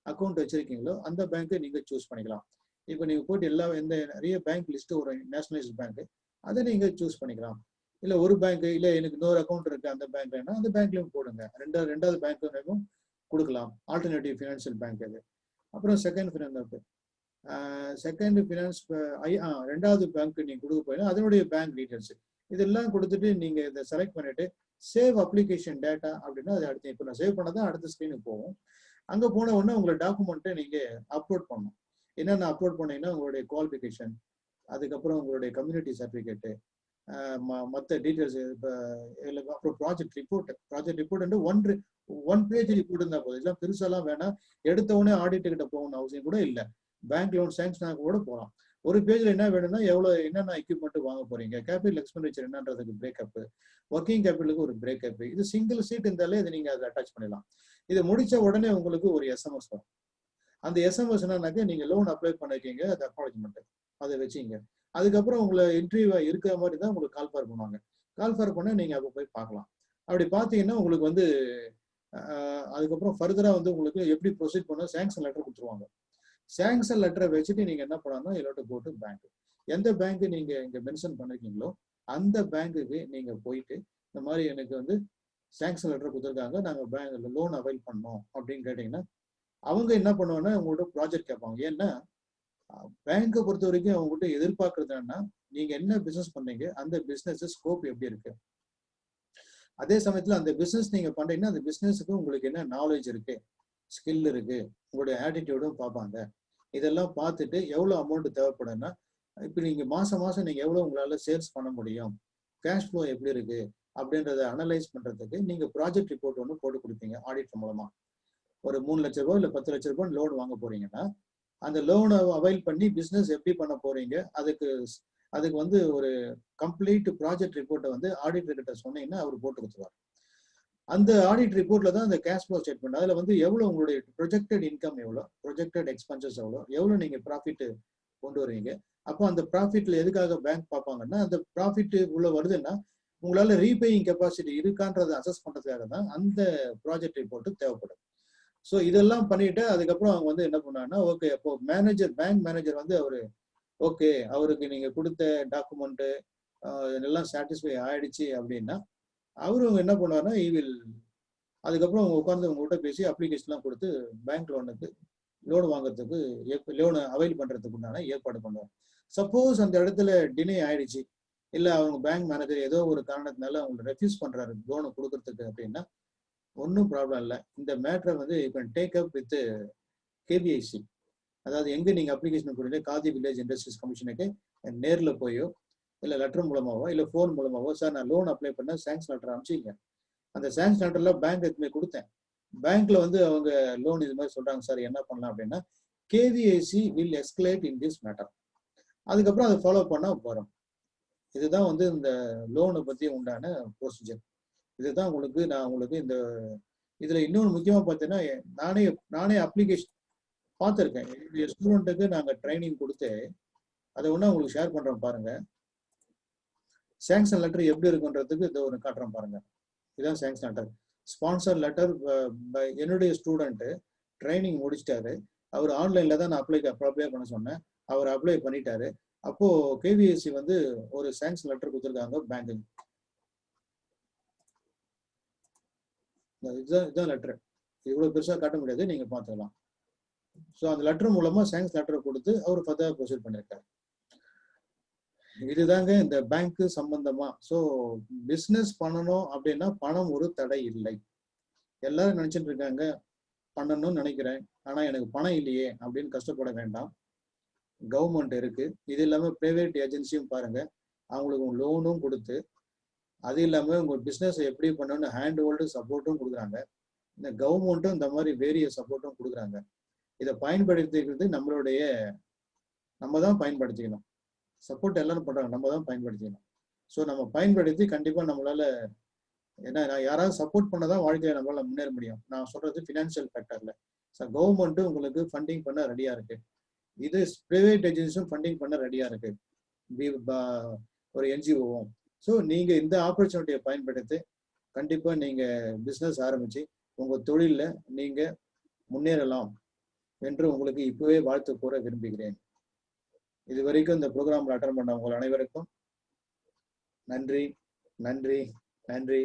Speaker 1: அக்கௌண்ட் வச்சிருக்கீங்களோ அந்த பேங்கை நீங்க சூஸ் பண்ணிக்கலாம். இப்போ நீங்க போயிட்டு நிறைய பேங்க் லிஸ்ட் ஒரு நேஷனலைஸ்ட் பேங்க், அதை நீங்க சூஸ் பண்ணிக்கலாம். இல்ல ஒரு பேங்க், இல்ல எனக்கு இன்னொரு அக்கௌண்ட் இருக்கு அந்த பேங்க்லன்னா அந்த பேங்க்லயும் போடுங்க. ரெண்டாவது பேங்க்கும் கொடுக்கலாம். ஆல்டர்னேட்டிவ் ஃபினான்சியல் பேங்க் அது. அப்புறம் செகண்ட் ஃபினான்ஸ் ரெண்டாவது பேங்க் நீங்க கொடுக்க போயினா அதனுடைய பேங்க் டீடைல்ஸ் இதெல்லாம் கொடுத்துட்டு நீங்க இதை செலக்ட் பண்ணிட்டு சேவ் அப்ளிகேஷன் டேட்டா அப்படின்னா அது அடுத்து இப்போ நான் சேவ் பண்ணதான் அடுத்த ஸ்க்ரீனுக்கு போகும். அங்க போன உடனே உங்களோட டாக்குமெண்ட்டை நீங்க அப்லோட் பண்ணணும். என்னென்ன அப்லோட் பண்ணீங்கன்னா உங்களுடைய குவாலிஃபிகேஷன், அதுக்கப்புறம் உங்களுடைய கம்யூனிட்டி சர்டிஃபிகேட்டு, மற்ற டீட்டெயில்ஸ், அப்புறம் project report one page report இருந்தா போதும். இதெல்லாம் பெருசாலாம் வேணாம், எடுத்த உடனே ஆடிட்டர் கிட்ட போகணும்னு அவசியம் கூட இல்லை. பேங்க் லோன் சேங்ஷன் கூட போகலாம். ஒரு பேஜ்ல என்ன வேணும்னா என்னென்ன எக்யூப்மெண்ட் வாங்க போறீங்க, கேபிட்டல் எக்ஸ்பெண்டிச்சர் என்னன்றதுக்கு பிரேக்கப், ஒர்க்கிங் கேபிட்டலுக்கு ஒரு பிரேக்கப், இது சிங்கிள் சீட் இருந்தாலே இதை நீங்க அதை அட்டாச் பண்ணிடலாம். இதை முடிச்ச உடனே உங்களுக்கு ஒரு எஸ்எம்எஸ் வரும். அந்த எஸ்எம்எஸ் என்னன்னாக்க நீங்க லோன் அப்ளை பண்ணிருக்கீங்க, அது அக்னாலஜ்மெண்ட் அதை வச்சுங்க. அதுக்கப்புறம் உங்களை இன்டர்வியூ இருக்கிற மாதிரி தான் உங்களுக்கு கால் ஃபார் பண்ணுவாங்க. கால் ஃபார் பண்ண நீங்க அப்போ போய் பார்க்கலாம். அப்படி பார்த்தீங்கன்னா உங்களுக்கு அதுக்கப்புறம் ஃபர்தரா உங்களுக்கு எப்படி ப்ரொசீட் பண்ண சேங்ஷன் லெட்டர் கொடுத்துருவாங்க. சேங்ஷன் லெட்டரை வச்சுட்டு நீங்க என்ன பண்ணணும், இல்லோட்டு போட்டு பேங்க், எந்த பேங்க் நீங்க இங்க மென்ஷன் பண்ணிருக்கீங்களோ அந்த பேங்க்குக்கு நீங்க போயிட்டு இந்த மாதிரி எனக்கு சேங்ஷன் லெட்டர் கொடுத்துருக்காங்க, நாங்க பேங்க்ல லோன் அவைல் பண்ணோம் அப்படின்னு கேட்டீங்கன்னா அவங்க என்ன பண்ணுவாங்கன்னா உங்கள்கிட்ட ப்ராஜெக்ட் கேட்பாங்க. ஏன்னா பேங்கை பொறுத்த வரைக்கும் அவங்ககிட்ட எதிர்பார்க்கறது என்னன்னா நீங்க என்ன பிசினஸ் பண்ணீங்க, அந்த பிசினஸ் ஸ்கோப் எப்படி இருக்கு, அதே சமயத்துல அந்த பிசினஸ் நீங்க பண்றீங்கன்னா அந்த பிசினஸுக்கு உங்களுக்கு என்ன நாலேஜ் இருக்கு, ஸ்கில் இருக்கு, உங்களுடைய ஆட்டிடியூடும் பார்ப்பாங்க. இதெல்லாம் பார்த்துட்டு எவ்வளவு அமௌண்ட் தேவைப்படும்னா இப்போ நீங்க மாசம் நீங்க எவ்வளவு உங்களால சேல்ஸ் பண்ண முடியும், கேஷ் ஃப்ளோ எப்படி இருக்கு அப்படின்றத அனலைஸ் பண்றதுக்கு நீங்க ப்ராஜெக்ட் ரிப்போர்ட் ஒன்று போட்டு கொடுப்பீங்க ஆடிட்டர் மூலமா. ஒரு 3 லட்ச ரூபாய் இல்ல 10 லட்ச ரூபாய் லோன் வாங்க போறீங்கன்னா அந்த லோனை அவைல் பண்ணி பிசினஸ் எப்படி பண்ண போறீங்க, அதுக்கு ஒரு கம்ப்ளீட் ப்ராஜெக்ட் ரிப்போர்ட்டை ஆடிட்டர் கிட்ட சொன்னீங்கன்னா அவர் போட்டு கொடுத்துருவார். அந்த ஆடிட் ரிப்போர்ட்ல தான் அந்த கேஷ் ஃப்ளோ ஸ்டேட்மெண்ட், அதுல எவ்வளவு உங்களுடைய ப்ரொஜெக்டட் இன்கம் எவ்வளோ, ப்ரொஜெக்டட் எக்ஸ்பென்சஸ் எவ்வளவு நீங்க ப்ராஃபிட் கொண்டு வருவீங்க. அப்போ அந்த ப்ராஃபிட்ல எதுக்காக பேங்க் பார்ப்பாங்கன்னா அந்த ப்ராஃபிட் உள்ள வருதுன்னா உங்களால ரீபேயிங் கெப்பாசிட்டி இருக்கான்றதை அசஸ் பண்றதுக்காக தான் அந்த ப்ராஜெக்ட் ரிப்போர்ட் தேவைப்படும். ஸோ இதெல்லாம் பண்ணிட்டு அதுக்கப்புறம் அவங்க என்ன பண்ணாங்கன்னா ஓகே, அப்போ பேங்க் மேனேஜர் ஓகே அவருக்கு நீங்க கொடுத்த டாக்குமெண்ட் எல்லாம் சாட்டிஸ்ஃபை ஆயிடுச்சு அப்படின்னா அவரும் என்ன பண்ணுவாருன்னா அதுக்கப்புறம் அவங்க உட்கார்ந்து உங்கள்கிட்ட பேசி அப்ளிகேஷன்லாம் கொடுத்து பேங்க் லோன் வாங்குறதுக்கு லோனை அவைல் பண்றதுக்கு உண்டான ஏற்பாடு பண்ணுவார். சப்போஸ் அந்த இடத்துல டிலே ஆயிடுச்சு, இல்லை அவங்க பேங்க் மேனேஜர் ஏதோ ஒரு காரணத்தினால அவங்க ரெஃப்யூஸ் பண்றாரு லோனை கொடுக்கறதுக்கு அப்படின்னா ஒன்றும் ப்ராப்ளம் இல்லை. இந்த மேட்டரை you can take up with KPIC, அதாவது எங்க நீங்க அப்ளிகேஷன் கொடுங்க காதி வில்லேஜ் இண்டஸ்ட்ரீஸ் கமிஷனுக்கு நேரில் போயோ இல்லை லெட்டர் மூலமாவோ இல்லை ஃபோன் மூலமாவோ, சார் நான் லோன் அப்ளை பண்ண சேங்ஷன் லெட்டர் அனுப்பிச்சிங்க, அந்த சேங்ஷன் லெட்டர்ல பேங்க் எதுவுமே கொடுத்தேன், பேங்க்ல அவங்க லோன் இது மாதிரி சொல்றாங்க சார் என்ன பண்ணலாம் அப்படின்னா KVIC will escalate in this matter. அதுக்கப்புறம் அதை ஃபாலோ பண்ணா வரும். இதுதான் இந்த லோனை பத்தி உண்டான ப்ரொசீஜர். இதுதான் நான் உங்களுக்கு இதுல இன்னொன்று முக்கியமா பார்த்தீங்கன்னா நானே அப்ளிகேஷன் பார்த்துருக்கேன். என்னுடைய ஸ்டூடெண்ட்டுக்கு நாங்கள் ட்ரைனிங் கொடுத்து அதை ஒன்று உங்களுக்கு ஷேர் பண்றோம் பாருங்க. சேங்ஷன் லெட்டர் எப்படி இருக்குன்றதுக்கு இதை ஒன்று காட்டுறோம் பாருங்க. இதுதான் சேங்ஷன் லெட்டர், ஸ்பான்சர் லெட்டர். என்னுடைய ஸ்டூடெண்ட் ட்ரைனிங் முடிச்சிட்டாரு, அவர் ஆன்லைன்ல தான் நான் அப்ளை பண்ண சொன்னேன், அவர் அப்ளை பண்ணிட்டாரு. அப்போ கேவிஎஸ்சி ஒரு சேங்ஷன் லெட்டர் கொடுத்துருக்காங்க பேங்க்கு. இதுதான் லெட்டர், இவ்வளவு பெருசா காட்ட முடியாது, நீங்க பார்த்துக்கலாம். ஸோ அந்த லெட்டர் மூலமா சேங்ஷன் லெட்டர் கொடுத்து அவர் ஃபர்தர் ப்ரொசீட் பண்ணியிருக்காரு. இதுதாங்க இந்த பேங்க் சம்பந்தமா. ஸோ பிஸ்னஸ் பண்ணணும் அப்படின்னா பணம் ஒரு தடை இல்லை. எல்லாரும் நினைச்சிட்டு இருக்காங்க பண்ணணும்னு நினைக்கிறேன், ஆனா எனக்கு பணம் இல்லையே அப்படின்னு கஷ்டப்பட வேண்டாம். கவர்மெண்ட் இருக்கு. இது இல்லாம பிரைவேட் ஏஜென்சியும் பாருங்க, அவங்களுக்கு லோனும் கொடுத்து, அது இல்லாம உங்க பிசினஸ் எப்படி பண்ணணும்னு ஹேண்ட் ஹோல்டு சப்போர்ட்டும் கொடுக்குறாங்க. இந்த கவர்மெண்ட்டும் இந்த மாதிரி வேரிய சப்போர்ட்டும் கொடுக்குறாங்க. இதை பயன்படுத்திக்கிறது நம்ம தான் பயன்படுத்திக்கணும். சப்போர்ட் எல்லாரும் பண்றாங்க, நம்ம தான் பயன்படுத்திக்கணும். ஸோ நம்ம பயன்படுத்தி கண்டிப்பா நம்மளால, ஏன்னா நான் யாராவது சப்போர்ட் பண்ணதான் வாழ்க்கையை நம்மளால முன்னேற முடியும். நான் சொல்றது ஃபினான்ஷியல் ஃபேக்டர்ல. ஸோ கவர்மெண்ட்டும் உங்களுக்கு ஃபண்டிங் பண்ண ரெடியா இருக்கு. இது பிரைவேட் ஏஜென்சியும் ஃபண்டிங் பண்ண ரெடியா இருக்கு, ஒரு என்ஜிஓவும். ஸோ நீங்க இந்த ஆப்பர்ச்சுனிட்டியை பயன்படுத்தி கண்டிப்பா நீங்க பிசினஸ் ஆரம்பிச்சு உங்க தொழில நீங்க முன்னேறலாம் என்று உங்களுக்கு இப்பவே வாழ்த்து கூற விரும்புகிறேன். இது வரைக்கும் இந்த ப்ரோக்ராம்ல அட்டன் பண்ண உங்கள் அனைவருக்கும் நன்றி, நன்றி, நன்றி.